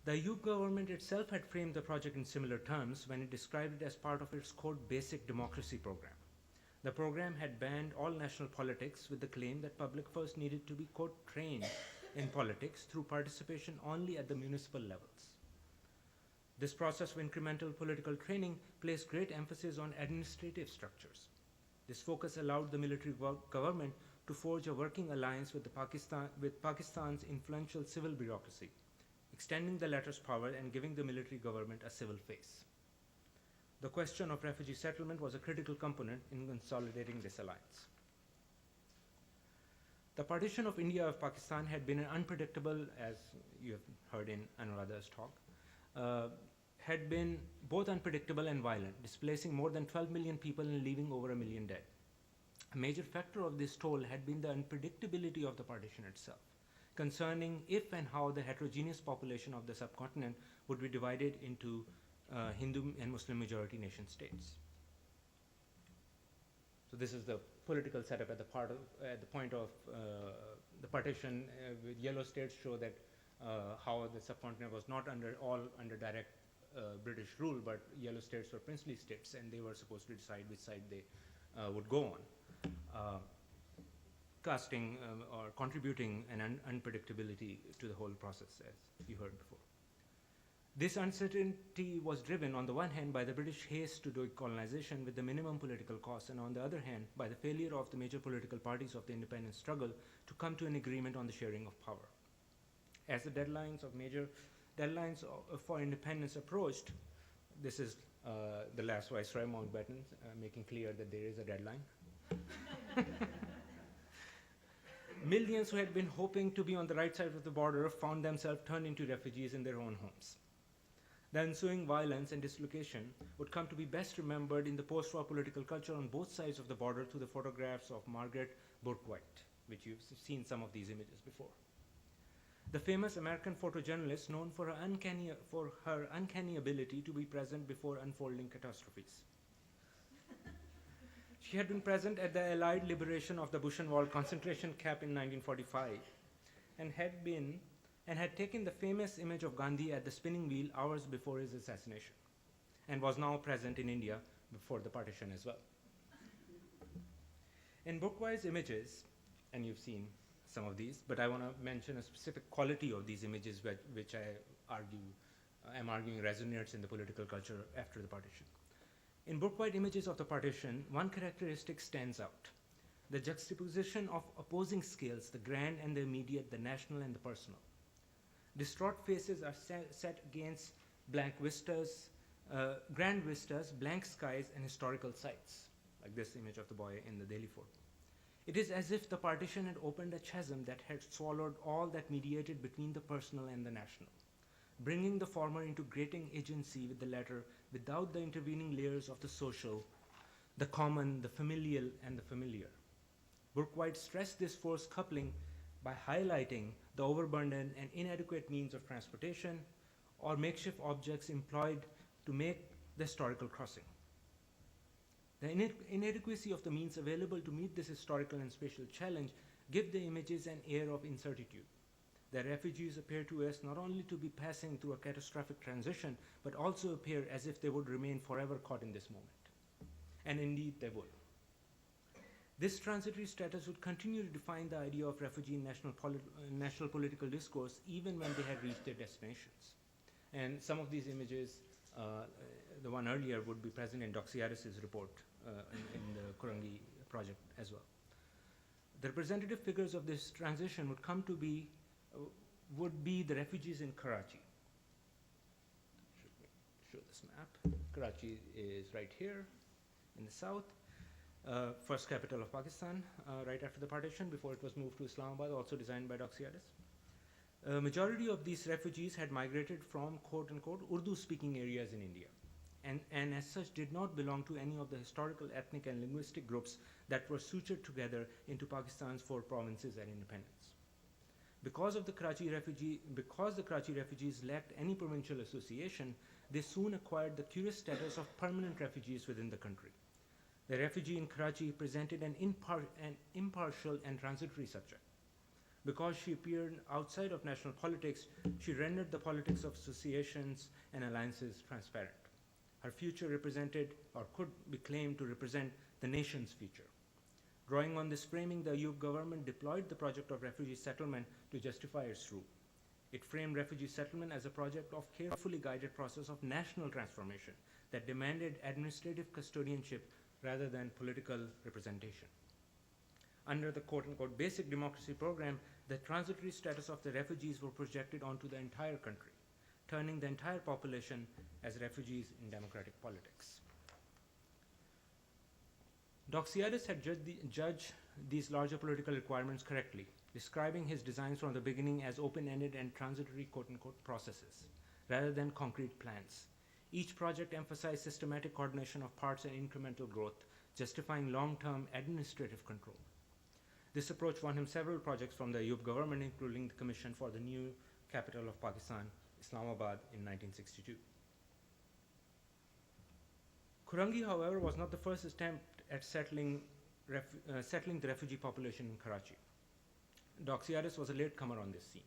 The Ayub government itself had framed the project in similar terms when it described it as part of its, quote, basic democracy program. The program had banned all national politics with the claim that public first needed to be, quote, trained in politics through participation only at the municipal levels. This process of incremental political training placed great emphasis on administrative structures. This focus allowed the military government to forge a working alliance with Pakistan's influential civil bureaucracy, extending the latter's power and giving the military government a civil face. The question of refugee settlement was a critical component in consolidating this alliance. The partition of India of Pakistan had been an unpredictable, as you have heard in Anuradha's talk, had been both unpredictable and violent, displacing more than 12 million people and leaving over 1 million dead. A major factor of this toll had been the unpredictability of the partition itself, concerning if and how the heterogeneous population of the subcontinent would be divided into Hindu and Muslim majority nation states. So this is the political setup at the point of the partition. With yellow states show that how the subcontinent was not under direct British rule, but yellow states were princely states, and they were supposed to decide which side they would go on, casting or contributing an unpredictability to the whole process, as you heard before. This uncertainty was driven, on the one hand, by the British haste to decolonization with the minimum political cost, and on the other hand, by the failure of the major political parties of the independence struggle to come to an agreement on the sharing of power. As the deadlines for independence approached, this is the last Viceroy Mountbatten making clear that there is a deadline. Millions who had been hoping to be on the right side of the border found themselves turned into refugees in their own homes. The ensuing violence and dislocation would come to be best remembered in the post-war political culture on both sides of the border through the photographs of Margaret Bourke-White, which you've seen some of these images before. The famous American photojournalist known for her uncanny ability to be present before unfolding catastrophes. She had been present at the Allied liberation of the Buchenwald concentration camp in 1945 and had taken the famous image of Gandhi at the spinning wheel hours before his assassination, and was now present in India before the partition as well. In Bourke-White's images, and you've seen some of these, but I want to mention a specific quality of these images which I'm arguing resonates in the political culture after the partition. In Bourke-White images of the partition, one characteristic stands out: the juxtaposition of opposing scales, the grand and the immediate, the national and the personal. Distraught faces are set against blank vistas, grand vistas, blank skies, and historical sites, like this image of the boy in the Delhi fort. It is as if the partition had opened a chasm that had swallowed all that mediated between the personal and the national, bringing the former into grating agency with the latter without the intervening layers of the social, the common, the familial, and the familiar. Burke-White stressed this forced coupling by highlighting the overburdened and inadequate means of transportation or makeshift objects employed to make the historical crossing. The inadequacy of the means available to meet this historical and spatial challenge give the images an air of incertitude. The refugees appear to us not only to be passing through a catastrophic transition, but also appear as if they would remain forever caught in this moment. And indeed they would. This transitory status would continue to define the idea of refugee in national political discourse even when they had reached their destinations. And some of these images, the one earlier, would be present in Doxiadis' report in the Kurangi project as well. The representative figures of this transition would come to be, would be the refugees in Karachi. Show this map. Karachi is right here in the south. First capital of Pakistan, right after the partition, before it was moved to Islamabad, also designed by Doxiadis. A majority of these refugees had migrated from quote-unquote Urdu-speaking areas in India, and as such did not belong to any of the historical, ethnic, and linguistic groups that were sutured together into Pakistan's 4 provinces at independence. Because the Karachi refugees lacked any provincial association, they soon acquired the curious status of permanent refugees within the country. The refugee in Karachi presented an impartial and transitory subject. Because she appeared outside of national politics, she rendered the politics of associations and alliances transparent. Her future represented, or could be claimed to represent, the nation's future. Drawing on this framing, the Ayub government deployed the project of refugee settlement to justify its rule. It framed refugee settlement as a project of carefully guided process of national transformation that demanded administrative custodianship rather than political representation. Under the quote-unquote basic democracy program, the transitory status of the refugees were projected onto the entire country, turning the entire population as refugees in democratic politics. Doxiadis had judged these larger political requirements correctly, describing his designs from the beginning as open-ended and transitory quote-unquote processes, rather than concrete plans. Each project emphasized systematic coordination of parts and incremental growth, justifying long-term administrative control. This approach won him several projects from the Ayub government, including the commission for the new capital of Pakistan, Islamabad, in 1962. Kurangi, however, was not the first attempt at settling the refugee population in Karachi. Doxiadis was a latecomer on this scene.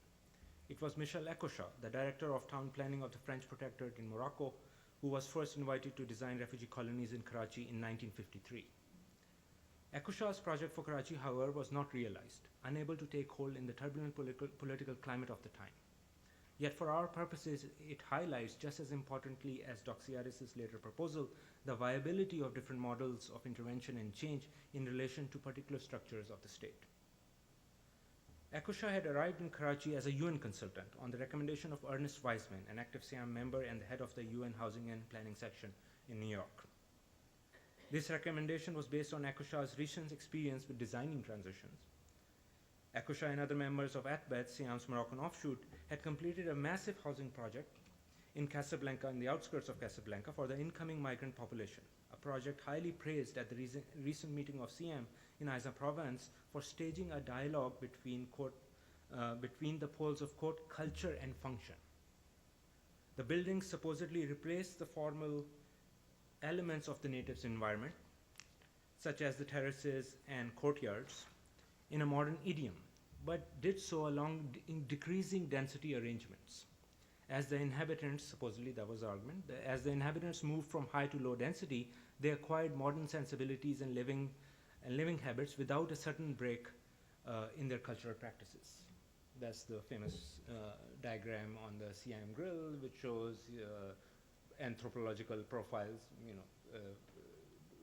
It was Michel Ecochat, the director of town planning of the French Protectorate in Morocco, who was first invited to design refugee colonies in Karachi in 1953. Ecochat's project for Karachi, however, was not realized, unable to take hold in the turbulent political climate of the time. Yet for our purposes, it highlights, just as importantly as Doxiadis' later proposal, the viability of different models of intervention and change in relation to particular structures of the state. Ecochat had arrived in Karachi as a UN consultant on the recommendation of Ernest Wiseman, an active Siam member and the head of the UN Housing and Planning Section in New York. This recommendation was based on Ecochat's recent experience with designing transitions. Ecochat and other members of ATBET, Siam's Moroccan offshoot, had completed a massive housing project in Casablanca, in the outskirts of Casablanca, for the incoming migrant population, a project highly praised at the recent meeting of Siam in Aisa province for staging a dialogue between the poles of quote, culture and function. The buildings supposedly replaced the formal elements of the natives' environment, such as the terraces and courtyards, in a modern idiom, but did so along decreasing density arrangements. As the inhabitants, supposedly that was the argument, as the inhabitants moved from high to low density, they acquired modern sensibilities and living habits without a certain break in their cultural practices. That's the famous diagram on the Siam Grill, which shows anthropological profiles,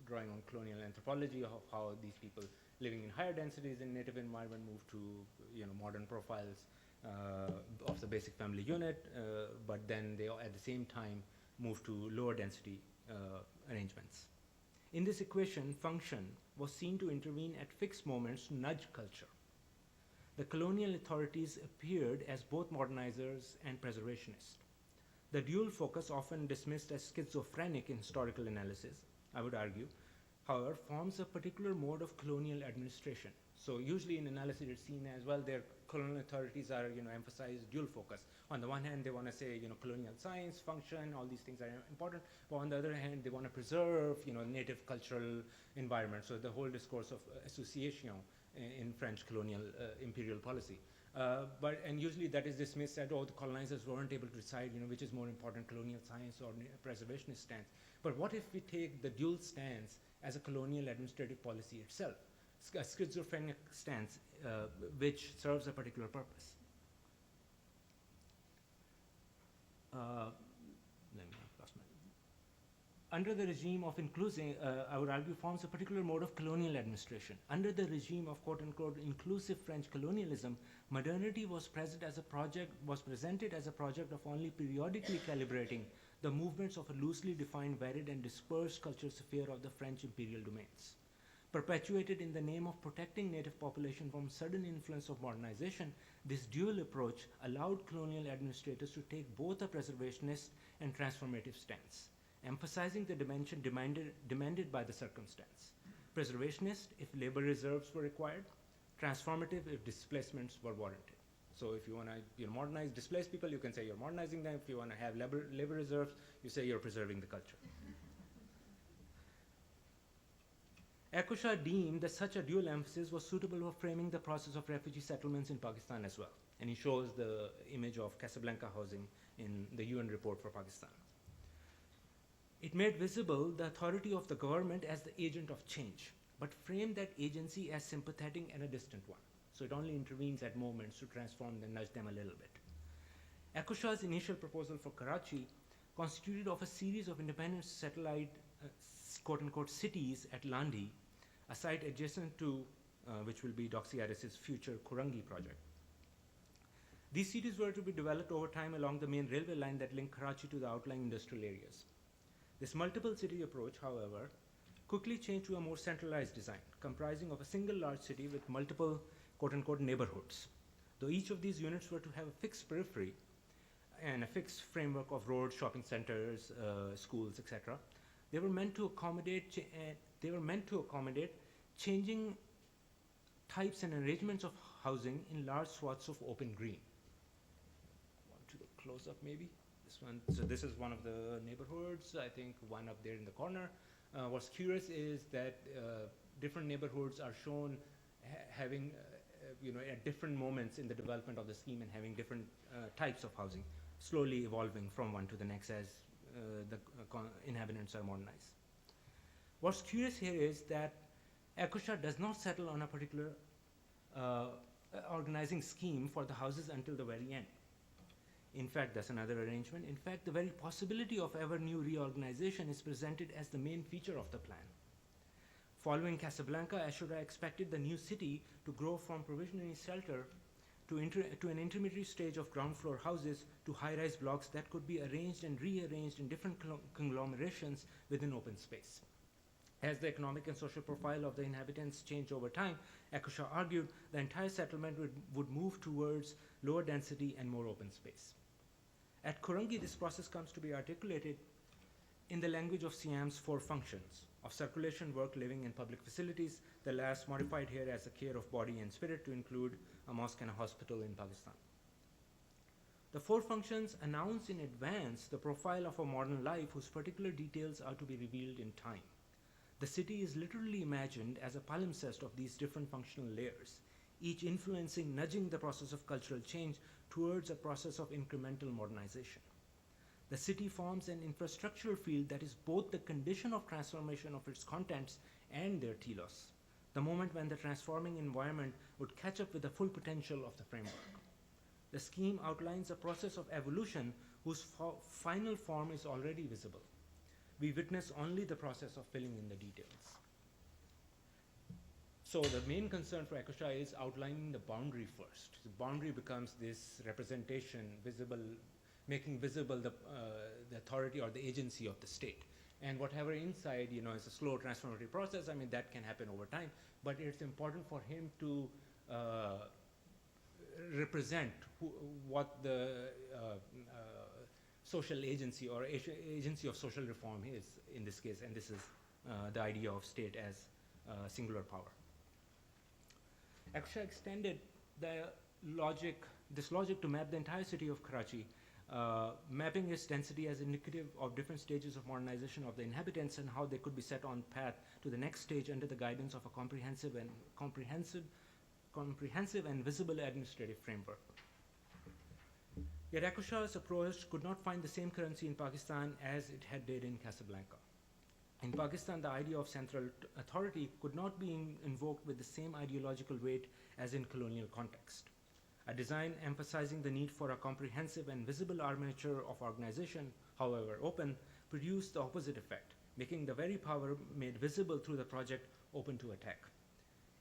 drawing on colonial anthropology of how these people living in higher densities in native environment move to modern profiles of the basic family unit, but then they at the same time move to lower density arrangements. In this equation, function was seen to intervene at fixed moments to nudge culture. The colonial authorities appeared as both modernizers and preservationists. The dual focus, often dismissed as schizophrenic in historical analysis, I would argue, however, forms a particular mode of colonial administration. So usually in analysis it's seen as, well, their colonial authorities are, emphasize dual focus. On the one hand, they want to say, colonial science, function, all these things are important. But on the other hand, they want to preserve, native cultural environment. So the whole discourse of association in French colonial imperial policy. And usually that is dismissed as, oh, the colonizers weren't able to decide, which is more important, colonial science or preservationist stance. But what if we take the dual stance as a colonial administrative policy itself, a schizophrenic stance which serves a particular purpose? Under the regime of inclusive, I would argue, forms a particular mode of colonial administration. Under the regime of quote-unquote inclusive French colonialism, modernity was presented as a project of only periodically calibrating the movements of a loosely defined, varied and dispersed cultural sphere of the French imperial domains. Perpetuated in the name of protecting native population from sudden influence of modernization, this dual approach allowed colonial administrators to take both a preservationist and transformative stance, emphasizing the dimension demanded by the circumstance. Preservationist if labor reserves were required, transformative if displacements were warranted. So if you want to modernize, displace people, you can say you're modernizing them. If you want to have labor reserves, you say you're preserving the culture. Eccleshare deemed that such a dual emphasis was suitable for framing the process of refugee settlements in Pakistan as well. And he shows the image of Casablanca housing in the UN report for Pakistan. It made visible the authority of the government as the agent of change, but framed that agency as sympathetic and a distant one. So it only intervenes at moments to transform and nudge them a little bit. Eccleshare's initial proposal for Karachi constituted of a series of independent satellite quote-unquote cities at Landi, a site adjacent to which will be Doxiadis's future Kurangi project. These cities were to be developed over time along the main railway line that linked Karachi to the outlying industrial areas. This multiple city approach, however, quickly changed to a more centralized design, comprising of a single large city with multiple quote-unquote neighborhoods. Though each of these units were to have a fixed periphery and a fixed framework of roads, shopping centers, schools, etc., they were meant to accommodate changing types and arrangements of housing in large swaths of open green. Want to close up maybe? This one. So this is one of the neighborhoods. I think one up there in the corner. What's curious is that different neighborhoods are shown having, at different moments in the development of the scheme and having different types of housing, slowly evolving from one to the next as the inhabitants are modernized. What's curious here is that Eccleshare does not settle on a particular organizing scheme for the houses until the very end. In fact, that's another arrangement. In fact, the very possibility of ever new reorganization is presented as the main feature of the plan. Following Casablanca, Ashura expected the new city to grow from provisionary shelter to an intermediate stage of ground floor houses to high-rise blocks that could be arranged and rearranged in different conglomerations within open space. As the economic and social profile of the inhabitants changed over time, Eccleshare argued the entire settlement would move towards lower density and more open space. At Kurangi, this process comes to be articulated in the language of Siam's four functions of circulation, work, living, and public facilities, the last modified here as the care of body and spirit to include a mosque and a hospital in Pakistan. The four functions announce in advance the profile of a modern life whose particular details are to be revealed in time. The city is literally imagined as a palimpsest of these different functional layers, each influencing, nudging the process of cultural change towards a process of incremental modernization. The city forms an infrastructural field that is both the condition of transformation of its contents and their telos, the moment when the transforming environment would catch up with the full potential of the framework. The scheme outlines a process of evolution whose final form is already visible. We witness only the process of filling in the details. So the main concern for Ekosha is outlining the boundary first. The boundary becomes this representation, visible, making visible the authority or the agency of the state. And whatever inside, is a slow transformative process. I mean, that can happen over time, but it's important for him to represent what the social agency or agency of social reform is in this case, and this is the idea of state as singular power. Ekosha extended this logic to map the entire city of Karachi, mapping its density as indicative of different stages of modernization of the inhabitants and how they could be set on path to the next stage under the guidance of a comprehensive and visible administrative framework. Yet Ekosha's approach could not find the same currency in Pakistan as it had did in Casablanca. In Pakistan, the idea of central authority could not be invoked with the same ideological weight as in colonial context. A design emphasizing the need for a comprehensive and visible armature of organization, however open, produced the opposite effect, making the very power made visible through the project open to attack.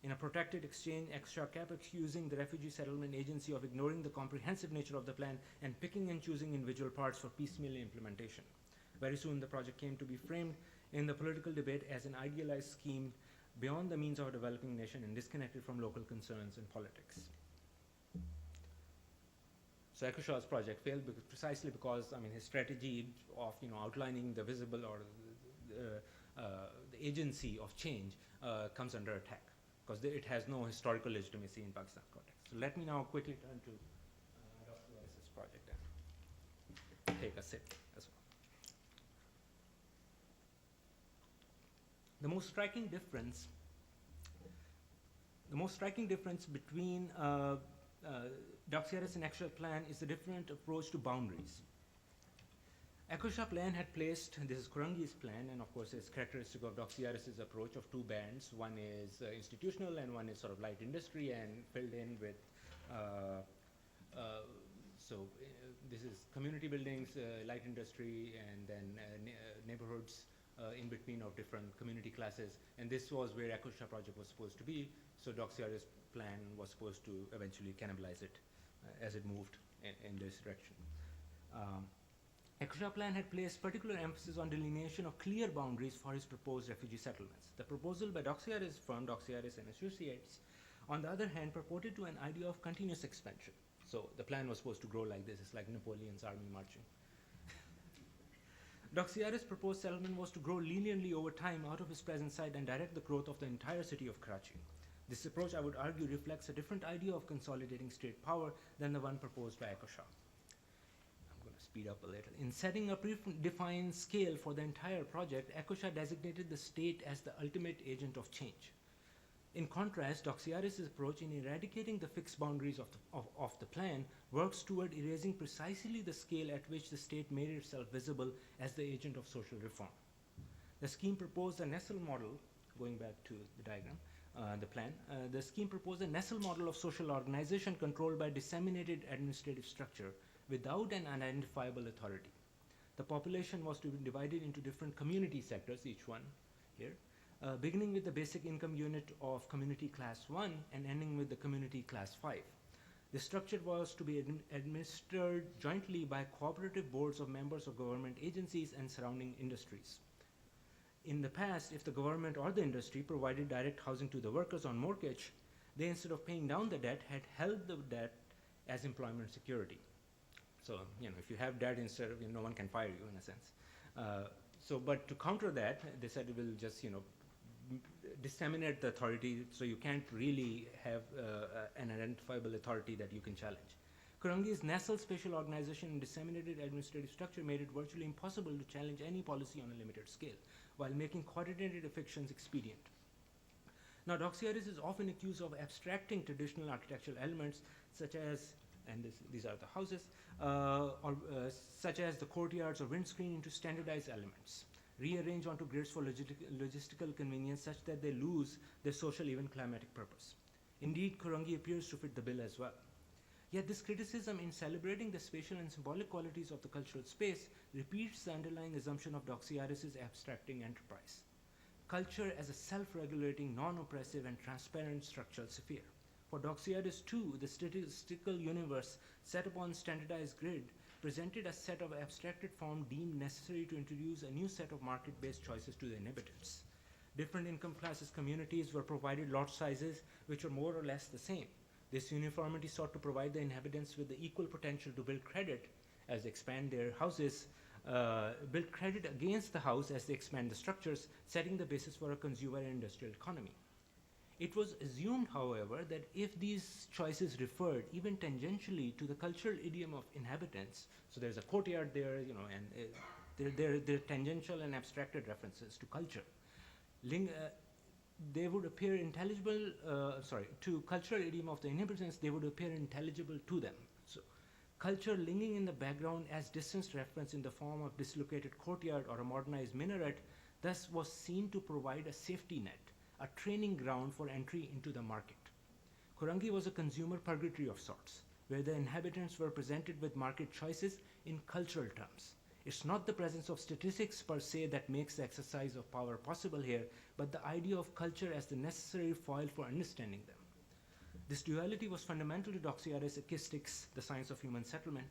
In a protected exchange, Ekosha kept accusing the refugee settlement agency of ignoring the comprehensive nature of the plan and picking and choosing individual parts for piecemeal implementation. Very soon, the project came to be framed in the political debate as an idealized scheme beyond the means of a developing nation and disconnected from local concerns and politics. So Ekosha's project failed precisely because, his strategy of outlining the visible or the agency of change comes under attack because it has no historical legitimacy in Pakistan context. So let me now quickly turn to Dr. Rice's project and take a sip as well. The most striking difference between Doxiadis and Ekosha plan is the different approach to boundaries. Ekosha plan had placed, this is Kurangi's plan, and of course it's characteristic of Doxiadis' approach of two bands. One is institutional and one is sort of light industry and filled in with, this is community buildings, light industry, and then neighborhoods in between of different community classes. And this was where Ekosha project was supposed to be. So Doxiadis plan was supposed to eventually cannibalize it as it moved in this direction. Ekosha plan had placed particular emphasis on delineation of clear boundaries for his proposed refugee settlements. The proposal by Doxiadis firm, Doxiadis and Associates, on the other hand, purported to an idea of continuous expansion. So the plan was supposed to grow like this. It's like Napoleon's army marching. Doxiadis' proposed settlement was to grow linearly over time out of his present site and direct the growth of the entire city of Karachi. This approach, I would argue, reflects a different idea of consolidating state power than the one proposed by Ekosha. I'm going to speed up a little. In setting a predefined scale for the entire project, Ekosha designated the state as the ultimate agent of change. In contrast, Doxiadis' approach in eradicating the fixed boundaries of the plan works toward erasing precisely the scale at which the state made itself visible as the agent of social reform. The scheme proposed a Nestle model, going back to the diagram, the plan, the scheme proposed a Nestle model of social organization controlled by disseminated administrative structure without an identifiable authority. The population was to be divided into different community sectors, each one here, beginning with the basic income unit of community class 1 and ending with the community class 5. The structure was to be administered jointly by cooperative boards of members of government agencies and surrounding industries. In the past, if the government or the industry provided direct housing to the workers on mortgage, they, instead of paying down the debt, had held the debt as employment security. So, if you have debt, instead of, no one can fire you in a sense. But to counter that, they said it will just, disseminate the authority, so you can't really have an identifiable authority that you can challenge. Kurangi's Nestle spatial organization and disseminated administrative structure made it virtually impossible to challenge any policy on a limited scale, while making coordinated evictions expedient. Now, Doxiadis is often accused of abstracting traditional architectural elements, such as, and these are the houses, such as the courtyards or windscreen, into standardized elements, rearranged onto grids for logistical convenience such that they lose their social, even climatic purpose. Indeed, Kurangi appears to fit the bill as well. Yet this criticism in celebrating the spatial and symbolic qualities of the cultural space repeats the underlying assumption of Doxiadis' abstracting enterprise. culture as a self-regulating, non-oppressive, and transparent structural sphere. For Doxiadis too, the statistical universe set upon standardized grid presented a set of abstracted form deemed necessary to introduce a new set of market-based choices to the inhabitants. Different income classes communities were provided lot sizes which were more or less the same. This uniformity sought to provide the inhabitants with the equal potential to build credit as they expand their houses, build credit against the house as they expand the structures, setting the basis for a consumer and industrial economy. It was assumed, however, that if these choices referred even tangentially to the cultural idiom of inhabitants, so there's a courtyard there, and there are tangential and abstracted references to culture. They would appear intelligible, to cultural idiom of the inhabitants, they would appear intelligible to them. So, culture lingering in the background as distance reference in the form of dislocated courtyard or a modernized minaret, thus was seen to provide a safety net, a training ground for entry into the market. Kurangi was a consumer purgatory of sorts, where the inhabitants were presented with market choices in cultural terms. It's not the presence of statistics per se that makes the exercise of power possible here, but the idea of culture as the necessary foil for understanding them. This duality was fundamental to Doxiadis' acoustics, the science of human settlement.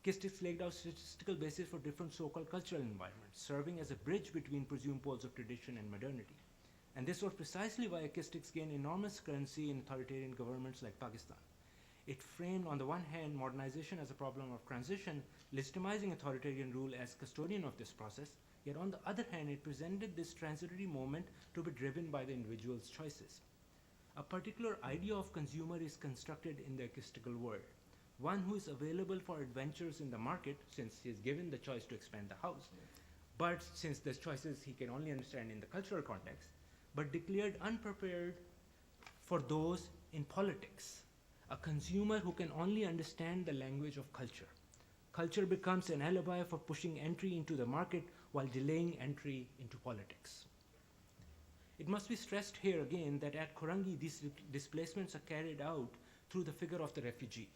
Acoustics laid out statistical basis for different so-called cultural environments, serving as a bridge between presumed poles of tradition and modernity. And this was precisely why acoustics gained enormous currency in authoritarian governments like Pakistan. It framed, on the one hand, modernization as a problem of transition, legitimizing authoritarian rule as custodian of this process, yet on the other hand, it presented this transitory moment to be driven by the individual's choices. A particular idea of consumer is constructed in the acoustical world, one who is available for adventures in the market, since he is given the choice to expand the house, but since the choices he can only understand in the cultural context, but declared unprepared for those in politics, a consumer who can only understand the language of culture. Culture becomes an alibi for pushing entry into the market while delaying entry into politics. It must be stressed here again that at Kurangi, these displacements are carried out through the figure of the refugee,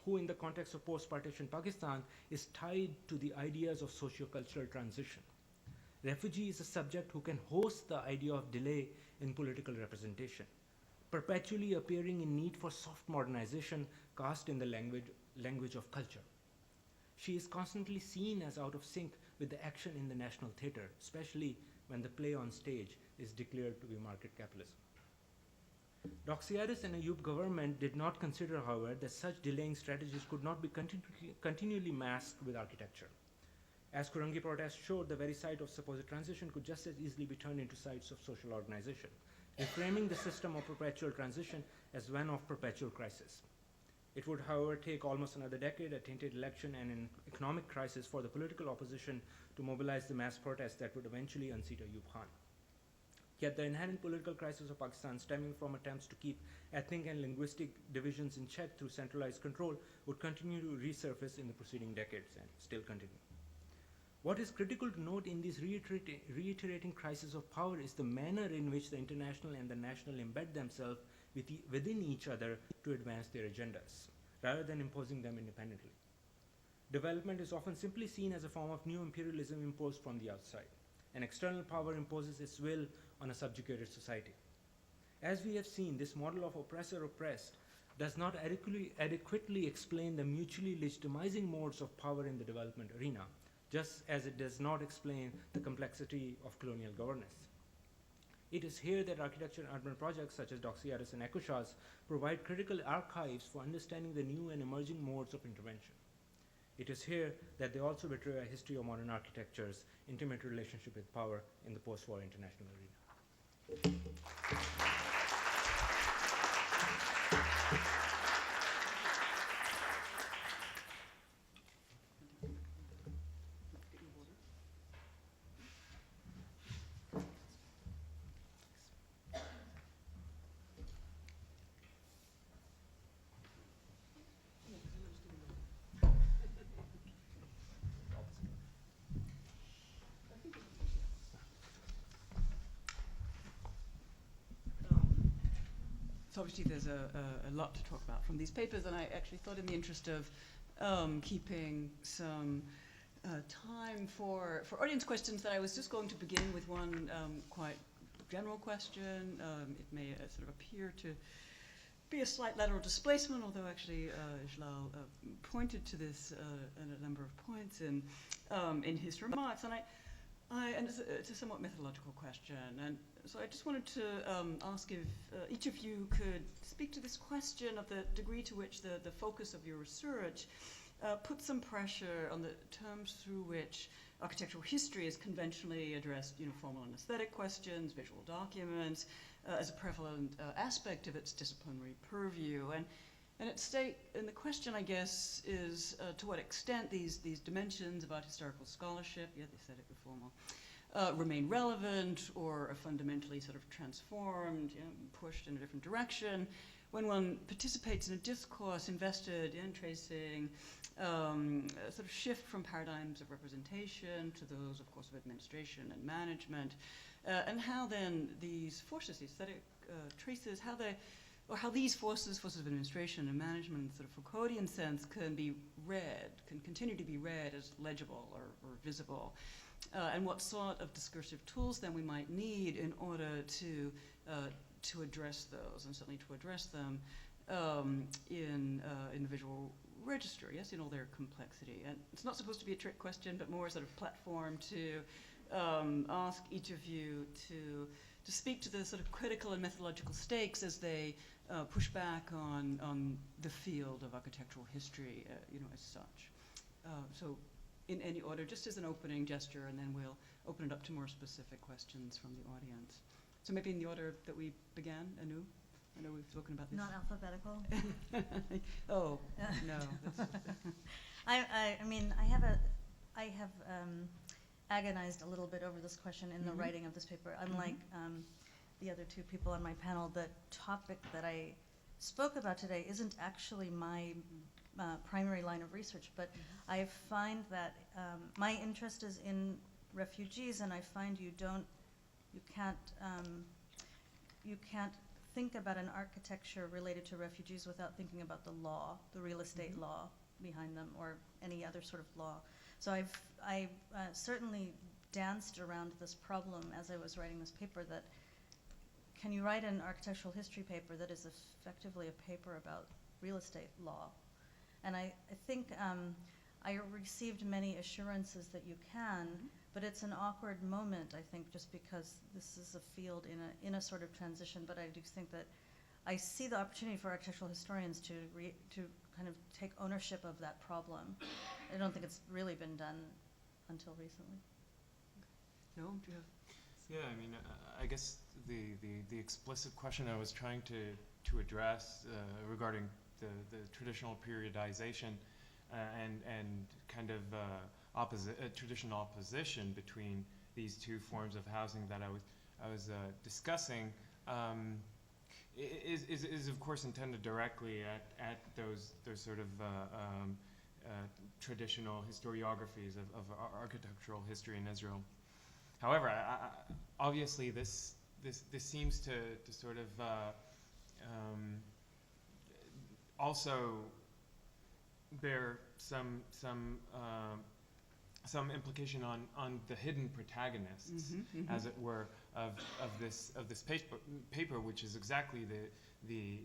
who in the context of post-partition Pakistan is tied to the ideas of socio-cultural transition. Refugee is a subject who can host the idea of delay in political representation, perpetually appearing in need for soft modernization cast in the language of culture. She is constantly seen as out of sync with the action in the national theatre, especially when the play on stage is declared to be market capitalism. Doxiadis and Ayub government did not consider, however, that such delaying strategies could not be continually masked with architecture. As Kurangi protests showed, the very site of supposed transition could just as easily be turned into sites of social organization, reframing the system of perpetual transition as one of perpetual crisis. It would, however, take almost another decade, a tainted election, and an economic crisis for the political opposition to mobilize the mass protests that would eventually unseat Ayub Khan. Yet the inherent political crisis of Pakistan, stemming from attempts to keep ethnic and linguistic divisions in check through centralized control, would continue to resurface in the preceding decades and still continue. What is critical to note in this reiterating crisis of power is the manner in which the international and the national embed themselves within each other to advance their agendas, rather than imposing them independently. Development is often simply seen as a form of new imperialism imposed from the outside. An external power imposes its will on a subjugated society. As we have seen, this model of oppressor-oppressed does not adequately explain the mutually legitimizing modes of power in the development arena, just as it does not explain the complexity of colonial governance. It is here that architecture and urban projects such as Doxiadis and Ekushas provide critical archives for understanding the new and emerging modes of intervention. It is here that they also betray a history of modern architecture's intimate relationship with power in the post-war international arena. So obviously there's a lot to talk about from these papers, and I actually thought in the interest of keeping some time for audience questions. That I was just going to begin with one quite general question. It may sort of appear to be a slight lateral displacement, although actually Jalal pointed to this in a number of points in his remarks. And it's a somewhat methodological question. And so I just wanted to ask if each of you could speak to this question of the degree to which the focus of your research puts some pressure on the terms through which architectural history is conventionally addressed, formal and aesthetic questions, visual documents, as a prevalent aspect of its disciplinary purview. And at stake, and the question, I guess, is to what extent these dimensions about historical scholarship, the aesthetic, the formal, remain relevant or are fundamentally sort of transformed, pushed in a different direction when one participates in a discourse invested in tracing a sort of shift from paradigms of representation to those, of course, of administration and management, and how then these forces, the aesthetic traces, how these forces of administration and management in sort of Foucauldian sense can be read, can continue to be read as legible or visible, and what sort of discursive tools then we might need in order to address those, and certainly to address them in the visual register, yes, in all their complexity. And it's not supposed to be a trick question, but more a sort of platform to ask each of you to speak to the sort of critical and methodological stakes as they push back on the field of architectural history, as such. So in any order, just as an opening gesture, and then we'll open it up to more specific questions from the audience. So maybe in the order that we began, Anu? I know we've spoken about this. Not alphabetical? Oh, no. I mean, I have agonized a little bit over this question in the writing of this paper. Unlike the other two people on my panel, the topic that I spoke about today isn't actually my primary line of research, but I find that my interest is in refugees, and I find you can't think about an architecture related to refugees without thinking about the law, the real estate law behind them, or any other sort of law. So I certainly danced around this problem as I was writing this paper, that can you write an architectural history paper that is effectively a paper about real estate law? And I think I received many assurances that you can, but it's an awkward moment, I think, just because this is a field in a sort of transition. But I do think that I see the opportunity for architectural historians to kind of take ownership of that problem. I don't think it's really been done until recently. No, do you have? Yeah, I mean, I guess the explicit question I was trying to address regarding the traditional periodization and kind of traditional opposition between these two forms of housing that I was discussing is of course intended directly at those sort of traditional historiographies of architectural history in Israel. However, obviously this seems to sort of also bear some implication on the hidden protagonists, as it were, of this paper, which is exactly the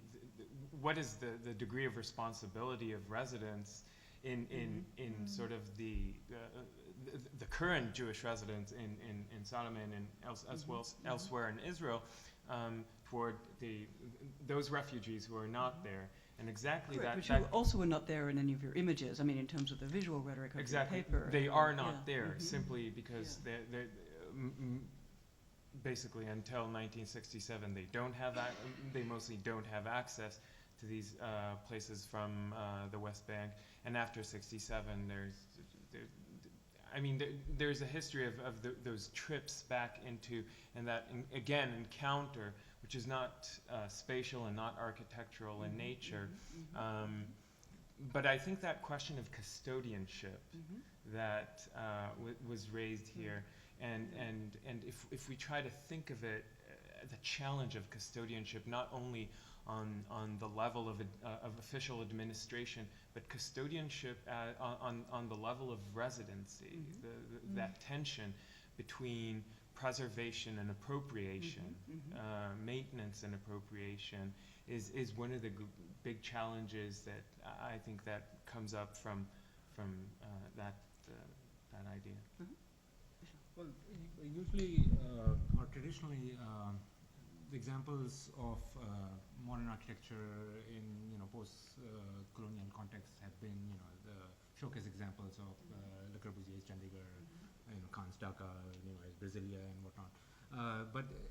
what is the degree of responsibility of residents in sort of the current Jewish residents in Sodom and elsewhere in Israel toward those refugees who are not there. And exactly Correct, that. But you also were not there in any of your images. I mean, in terms of the visual rhetoric of exactly, your paper. they are not there simply because they're basically until 1967 they mostly don't have access to these places from the West Bank. And after 67, there's a history of those trips back into and that encounter, which is not spatial and not architectural in nature. But I think that question of custodianship that was raised here, and if we try to think of it, the challenge of custodianship not only on the level of official administration, but custodianship on the level of residency, that tension between preservation and appropriation, maintenance and appropriation, is one of the big challenges that I think that comes up from that idea. Well, usually or traditionally, the examples of modern architecture in post-colonial contexts have been the showcase examples of Le Corbusier's Chandigarh, Khan's Dhaka, Brasilia and whatnot.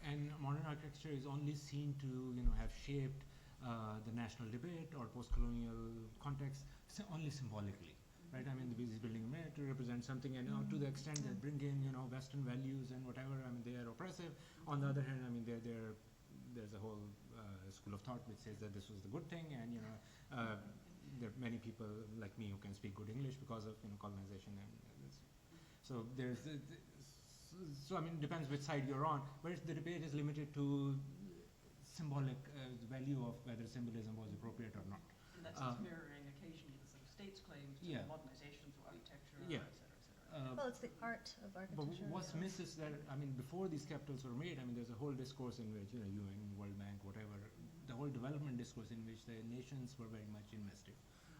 And modern architecture is only seen to have shaped the national debate or post-colonial context only symbolically. Right, I mean, these buildings are made to represent something, and to the extent they bring in, Western values and whatever, I mean, they are oppressive. On the other hand, I mean, there's a whole school of thought which says that this was the good thing, and there are many people like me who can speak good English because of colonization, and so there's. So I mean, it depends which side you're on. But the debate is limited to symbolic value of whether symbolism was appropriate or not. And that's just mirroring occasionally the sort of state's claims to modernization through architecture, et cetera. Well, it's the art of architecture. But what's missed is that, I mean, before these capitals were made, I mean, there's a whole discourse in which, UN, World Bank, whatever, the whole development discourse in which the nations were very much invested.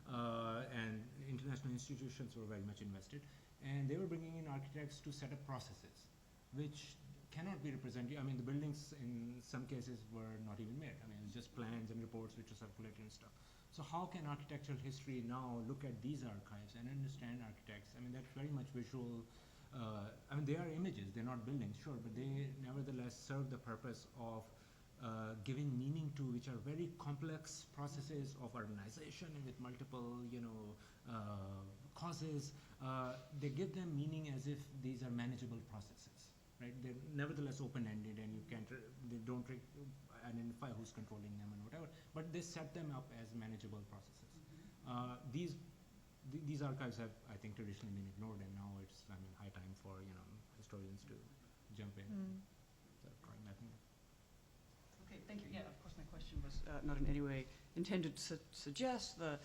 And international institutions were very much invested. And they were bringing in architects to set up processes, which cannot be represented. I mean, the buildings in some cases were not even made. I mean, it's just plans and reports which are circulated and stuff. So how can architectural history now look at these archives and understand architects? I mean, that's very much visual. I mean, they are images, they're not buildings, sure, but they nevertheless serve the purpose of giving meaning to which are very complex processes of urbanization with multiple, causes. They give them meaning as if these are manageable processes, right? They're nevertheless open-ended, and you can't, they don't identify who's controlling them and whatever, but they set them up as manageable processes. These archives have, I think, traditionally been ignored, and now it's, I mean, high time for historians to jump in. Okay, thank you. Yeah, of course, my question was Not in any way intended to suggest the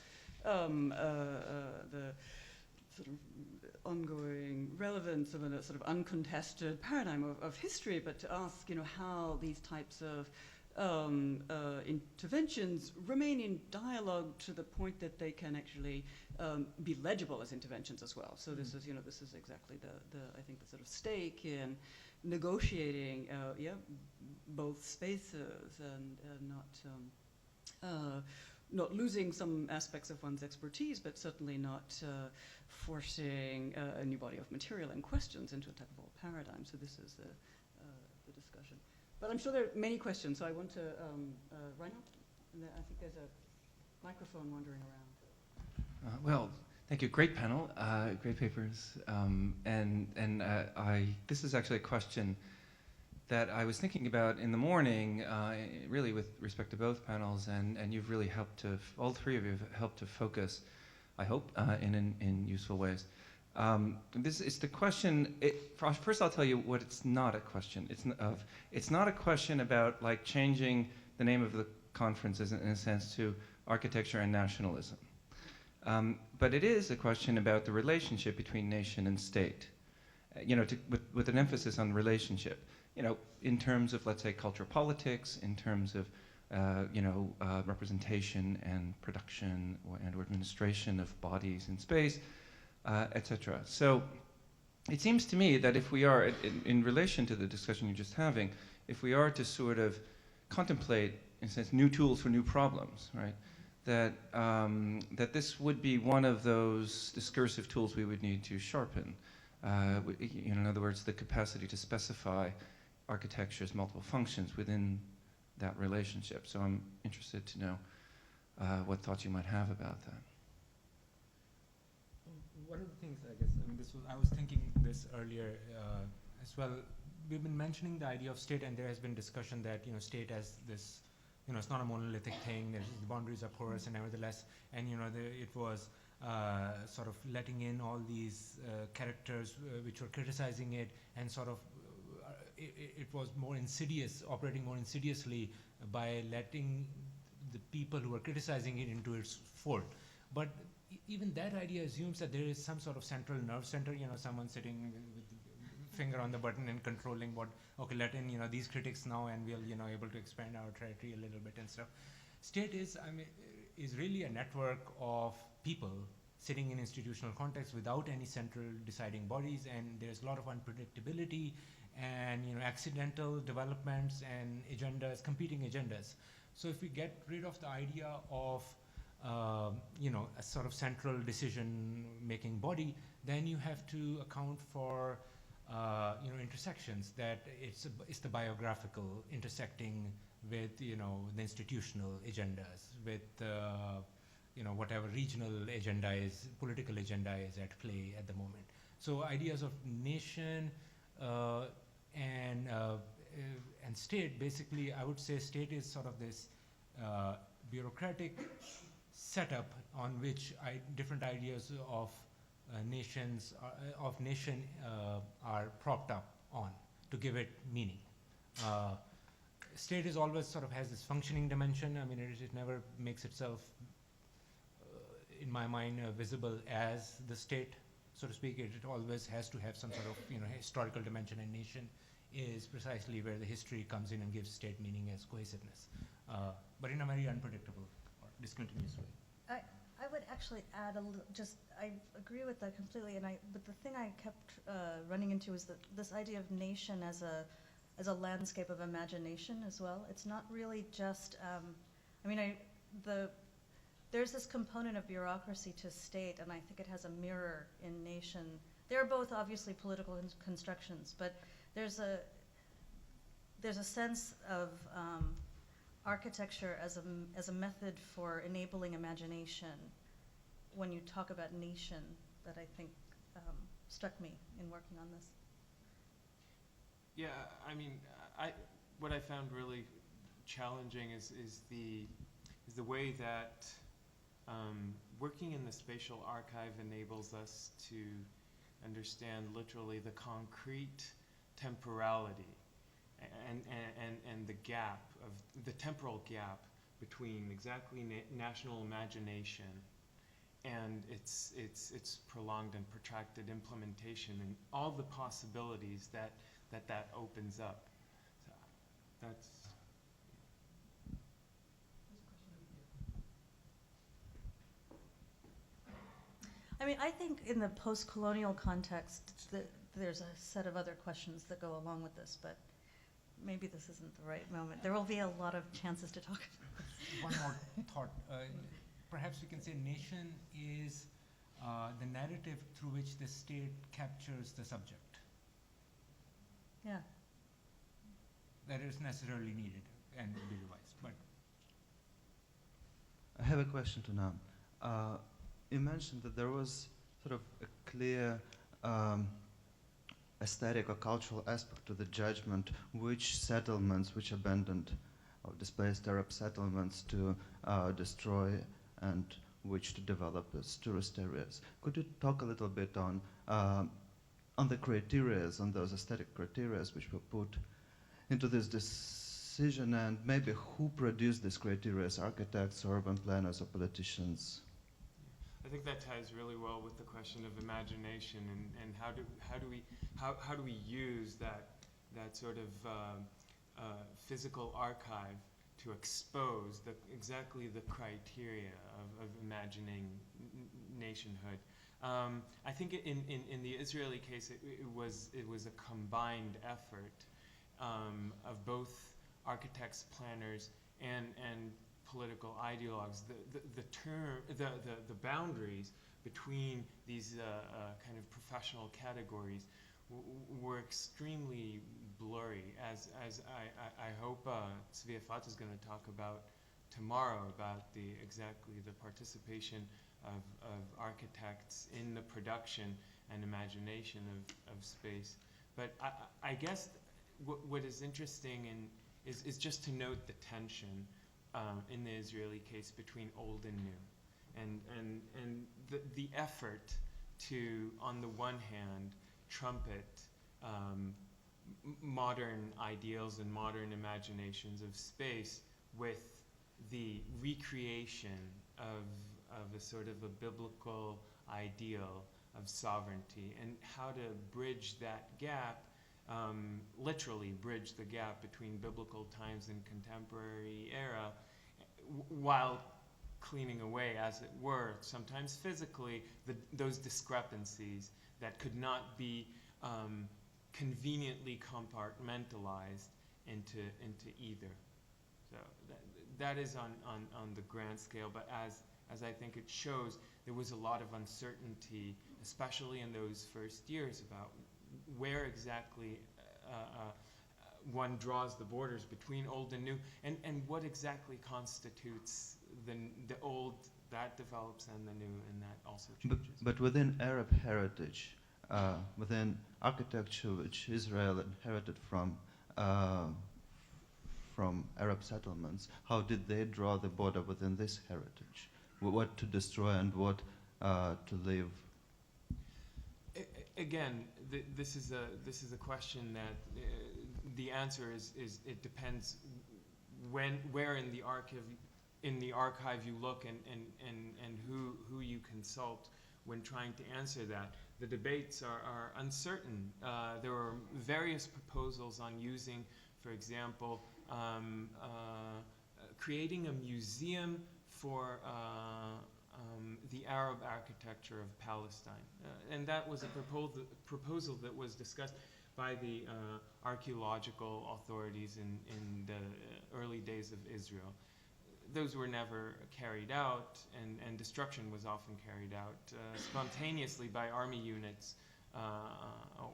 sort of ongoing relevance of a sort of uncontested paradigm of history, but to ask, how these types of interventions remain in dialogue to the point that they can actually be legible as interventions as well. So this is, this is exactly the I think the sort of stake in negotiating, both spaces and not losing some aspects of one's expertise, but certainly not forcing a new body of material and questions into a type of old paradigm. So this is the discussion. But I'm sure there are many questions, so I want to, Reinhold, I think there's a microphone wandering around. Well, thank you. Great panel, great papers. This is actually a question that I was thinking about in the morning, really with respect to both panels, and you've really helped to, all three of you have helped to focus, I hope, in useful ways. This is the question. First, I'll tell you what it's not a question. It's not a question about like changing the name of the conference, in a sense, to architecture and nationalism. But it is a question about the relationship between nation and state. With an emphasis on relationship. In terms of, let's say, cultural politics, in terms of representation and production and administration of bodies in space. Etc. So it seems to me that if we are, in relation to the discussion you're just having, if we are to sort of contemplate, in a sense, new tools for new problems, right, that this would be one of those discursive tools we would need to sharpen. In other words, the capacity to specify architecture's multiple functions within that relationship. So I'm interested to know what thoughts you might have about that. One of the things, I guess, I was thinking this earlier as well. We've been mentioning the idea of state, and there has been discussion that state as this, it's not a monolithic thing. The boundaries are porous, and nevertheless, and it was sort of letting in all these characters which were criticizing it, and sort of it was more insidious, operating more insidiously by letting the people who are criticizing it into its fold. But even that idea assumes that there is some sort of central nerve center, someone sitting with the finger on the button and controlling what, okay, let in, these critics now, and we'll, able to expand our territory a little bit and stuff. State is really a network of people sitting in institutional context without any central deciding bodies, and there's a lot of unpredictability and accidental developments and agendas, competing agendas. So if we get rid of the idea of a sort of central decision-making body, then you have to account for intersections, that it's the biographical intersecting with the institutional agendas, with whatever regional agenda is, political agenda is at play at the moment. So ideas of nation and state, basically, I would say state is sort of this bureaucratic setup on which different ideas of nation are propped up on to give it meaning. State is always sort of has this functioning dimension. I mean, it never makes itself, in my mind, visible as the state, so to speak. It always has to have some sort of historical dimension, and nation is precisely where the history comes in and gives state meaning as cohesiveness, but in a very unpredictable or discontinuous way. I would actually add I agree with that completely, but the thing I kept running into is that this idea of nation as a landscape of imagination as well. It's not really just, there's this component of bureaucracy to state, and I think it has a mirror in nation. They're both obviously political constructions, but there's a sense of architecture as a method for enabling imagination when you talk about nation that I think struck me in working on this. Yeah, I mean, what I found really challenging is the way that working in the spatial archive enables us to understand literally the concrete temporality and the gap of the temporal gap between exactly national imagination and its prolonged and protracted implementation, and all the possibilities that opens up. So that's. I mean, I think in the post-colonial context, there's a set of other questions that go along with this, but maybe this isn't the right moment. There will be a lot of chances to talk about this. One more thought. Perhaps we can say nation is the narrative through which the state captures the subject. Yeah. That is necessarily needed and will be revised. But I have a question to Nam. You mentioned that there was sort of a clear aesthetic or cultural aspect to the judgment which settlements, which abandoned or displaced Arab settlements to destroy and which to develop as tourist areas. Could you talk a little bit on the criteria, on those aesthetic criteria which were put into this decision, and maybe who produced these criteria, architects, urban planners, or politicians? I think that ties really well with the question of imagination and how do we use that sort of physical archive to expose exactly the criteria of imagining nationhood. I think in the Israeli case it was a combined effort of both architects, planners, and political ideologues. The boundaries between these kind of professional categories were extremely blurry, as I hope Sviafat is going to talk about tomorrow, about the participation of architects in the production and imagination of space. But I guess what is interesting is just to note the tension in the Israeli case between old and new, and the effort to, on the one hand, trumpet modern ideals and modern imaginations of space with the recreation of a sort of a biblical ideal of sovereignty, and how to bridge that gap, literally bridge the gap between biblical times and contemporary era, while cleaning away, as it were, sometimes physically, those discrepancies that could not be conveniently compartmentalized into either. So that is on the grand scale, but as I think it shows, there was a lot of uncertainty, especially in those first years, about where exactly one draws the borders between old and new, and what exactly constitutes the old that develops and the new, and that also changes. But within Arab heritage, within architecture which Israel inherited from Arab settlements, how did they draw the border within this heritage? What to destroy and what to leave? Again, this is a question that the answer is it depends where in the archive you look and who you consult when trying to answer that. The debates are uncertain. There are various proposals on using, for example, creating a museum for the Arab architecture of Palestine. And that was a proposal that was discussed by the archaeological authorities in the early days of Israel. Those were never carried out, and destruction was often carried out spontaneously by army units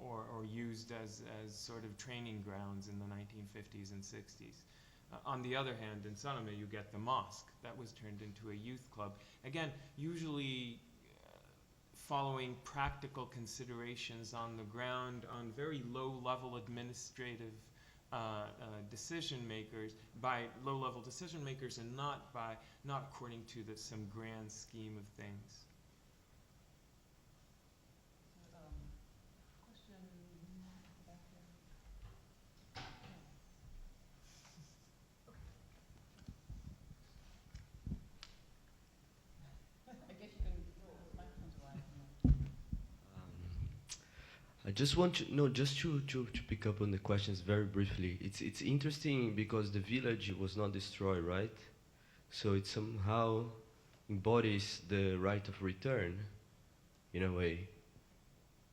or used as sort of training grounds in the 1950s and 60s. On the other hand, in Salome, you get the mosque that was turned into a youth club. Again, usually following practical considerations on the ground, on very low-level administrative decision makers, by low-level decision makers, and not according to some grand scheme of things. Question back there. I guess you can roll the microphones wide. I just want to know, just to pick up on the questions very briefly. It's interesting because the village was not destroyed, right? So it somehow embodies the right of return, in a way.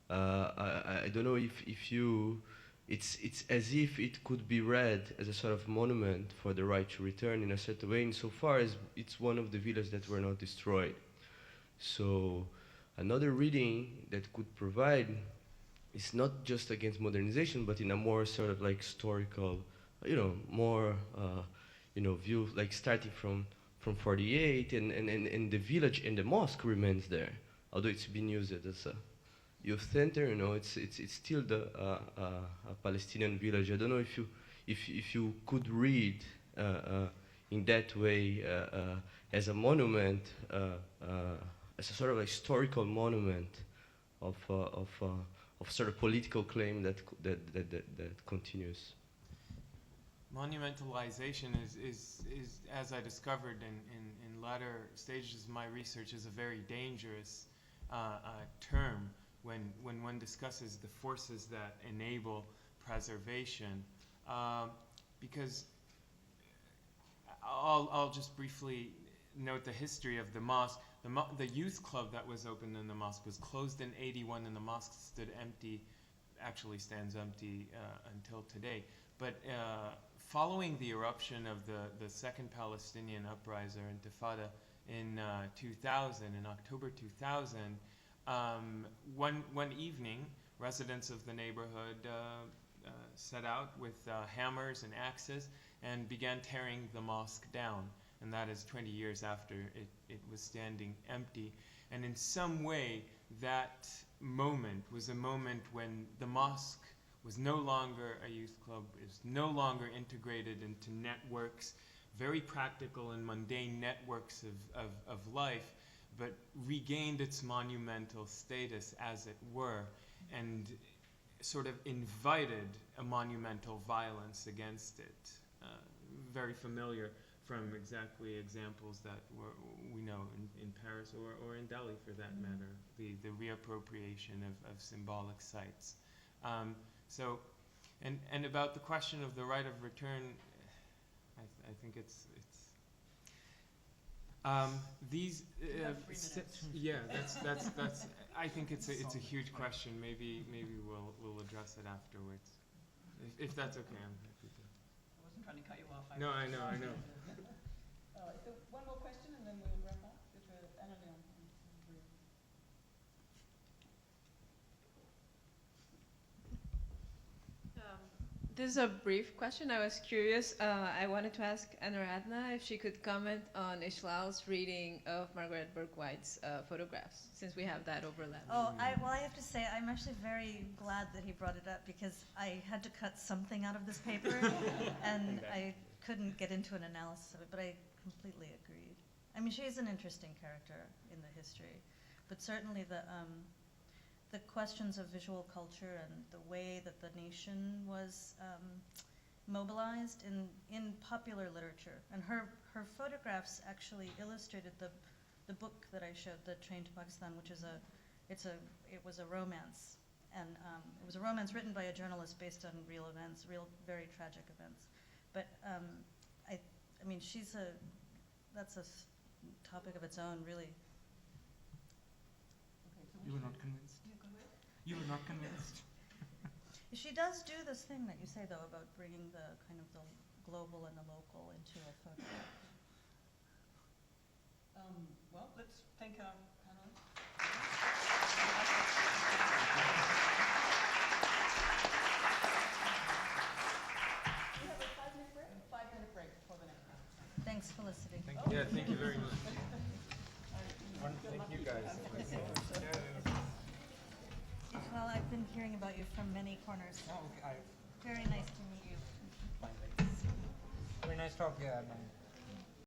I don't know if you, it's as if it could be read as a sort of monument for the right to return in a certain way, insofar as it's one of the villages that were not destroyed. So another reading that could provide is not just against modernization, but in a more sort of like historical, more, view, like starting from 48, and the village and the mosque remains there, although it's been used as a youth center. It's still a Palestinian village. I don't know if you could read in that way as a monument, as a sort of historical monument of sort of political claim that continues. Monumentalization is as I discovered in latter stages of my research, is a very dangerous term when one discusses the forces that enable preservation, because I'll just briefly note the history of the mosque. The youth club that was opened in the mosque was closed in '81, and the mosque stood empty, actually stands empty until today. But following the eruption of the Second Palestinian Uprising, Intifada, in 2000, in October 2000, one evening, residents of the neighborhood set out with hammers and axes and began tearing the mosque down. And that is 20 years after it was standing empty. And in some way, that moment was a moment when the mosque was no longer a youth club, is no longer integrated into networks, very practical and mundane networks of life, but regained its monumental status, as it were, and sort of invited a monumental violence against it. Very familiar from exactly examples that we know in Paris or in Delhi for that matter, the reappropriation of symbolic sites. So, and about the question of the right of return, I think it's these yeah, that's I think it's a huge question. Maybe we'll address it afterwards, if that's okay. I'm happy to. I wasn't trying to cut you off. No, I know. So one more question and then we'll wrap up. This is a brief question. I was curious. I wanted to ask Anuradha if she could comment on Ishlaul's reading of Margaret Bourke-White's photographs, since we have that overlap. Oh, well, I have to say, I'm actually very glad that he brought it up because I had to cut something out of this paper, and I couldn't get into an analysis of it, but I completely agreed. I mean, she's an interesting character in the history, but certainly the questions of visual culture and the way that the nation was mobilized in popular literature. And her photographs actually illustrated the book that I showed, The Train to Pakistan, which is it was a romance. And it was a romance written by a journalist based on real events, very tragic events. But I mean, that's a topic of its own, really. You were not convinced? You were not convinced? She does do this thing that you say, though, about bringing the kind of the global and the local into a photograph. Well, let's thank our panelists. We have a 5-minute break? 5-minute break before the next round. Thanks, Felicity. Yeah, thank you very much. Thank you guys. Well, I've been hearing about you from many corners. Oh, okay. Very nice to meet you. Very nice talk. Yeah.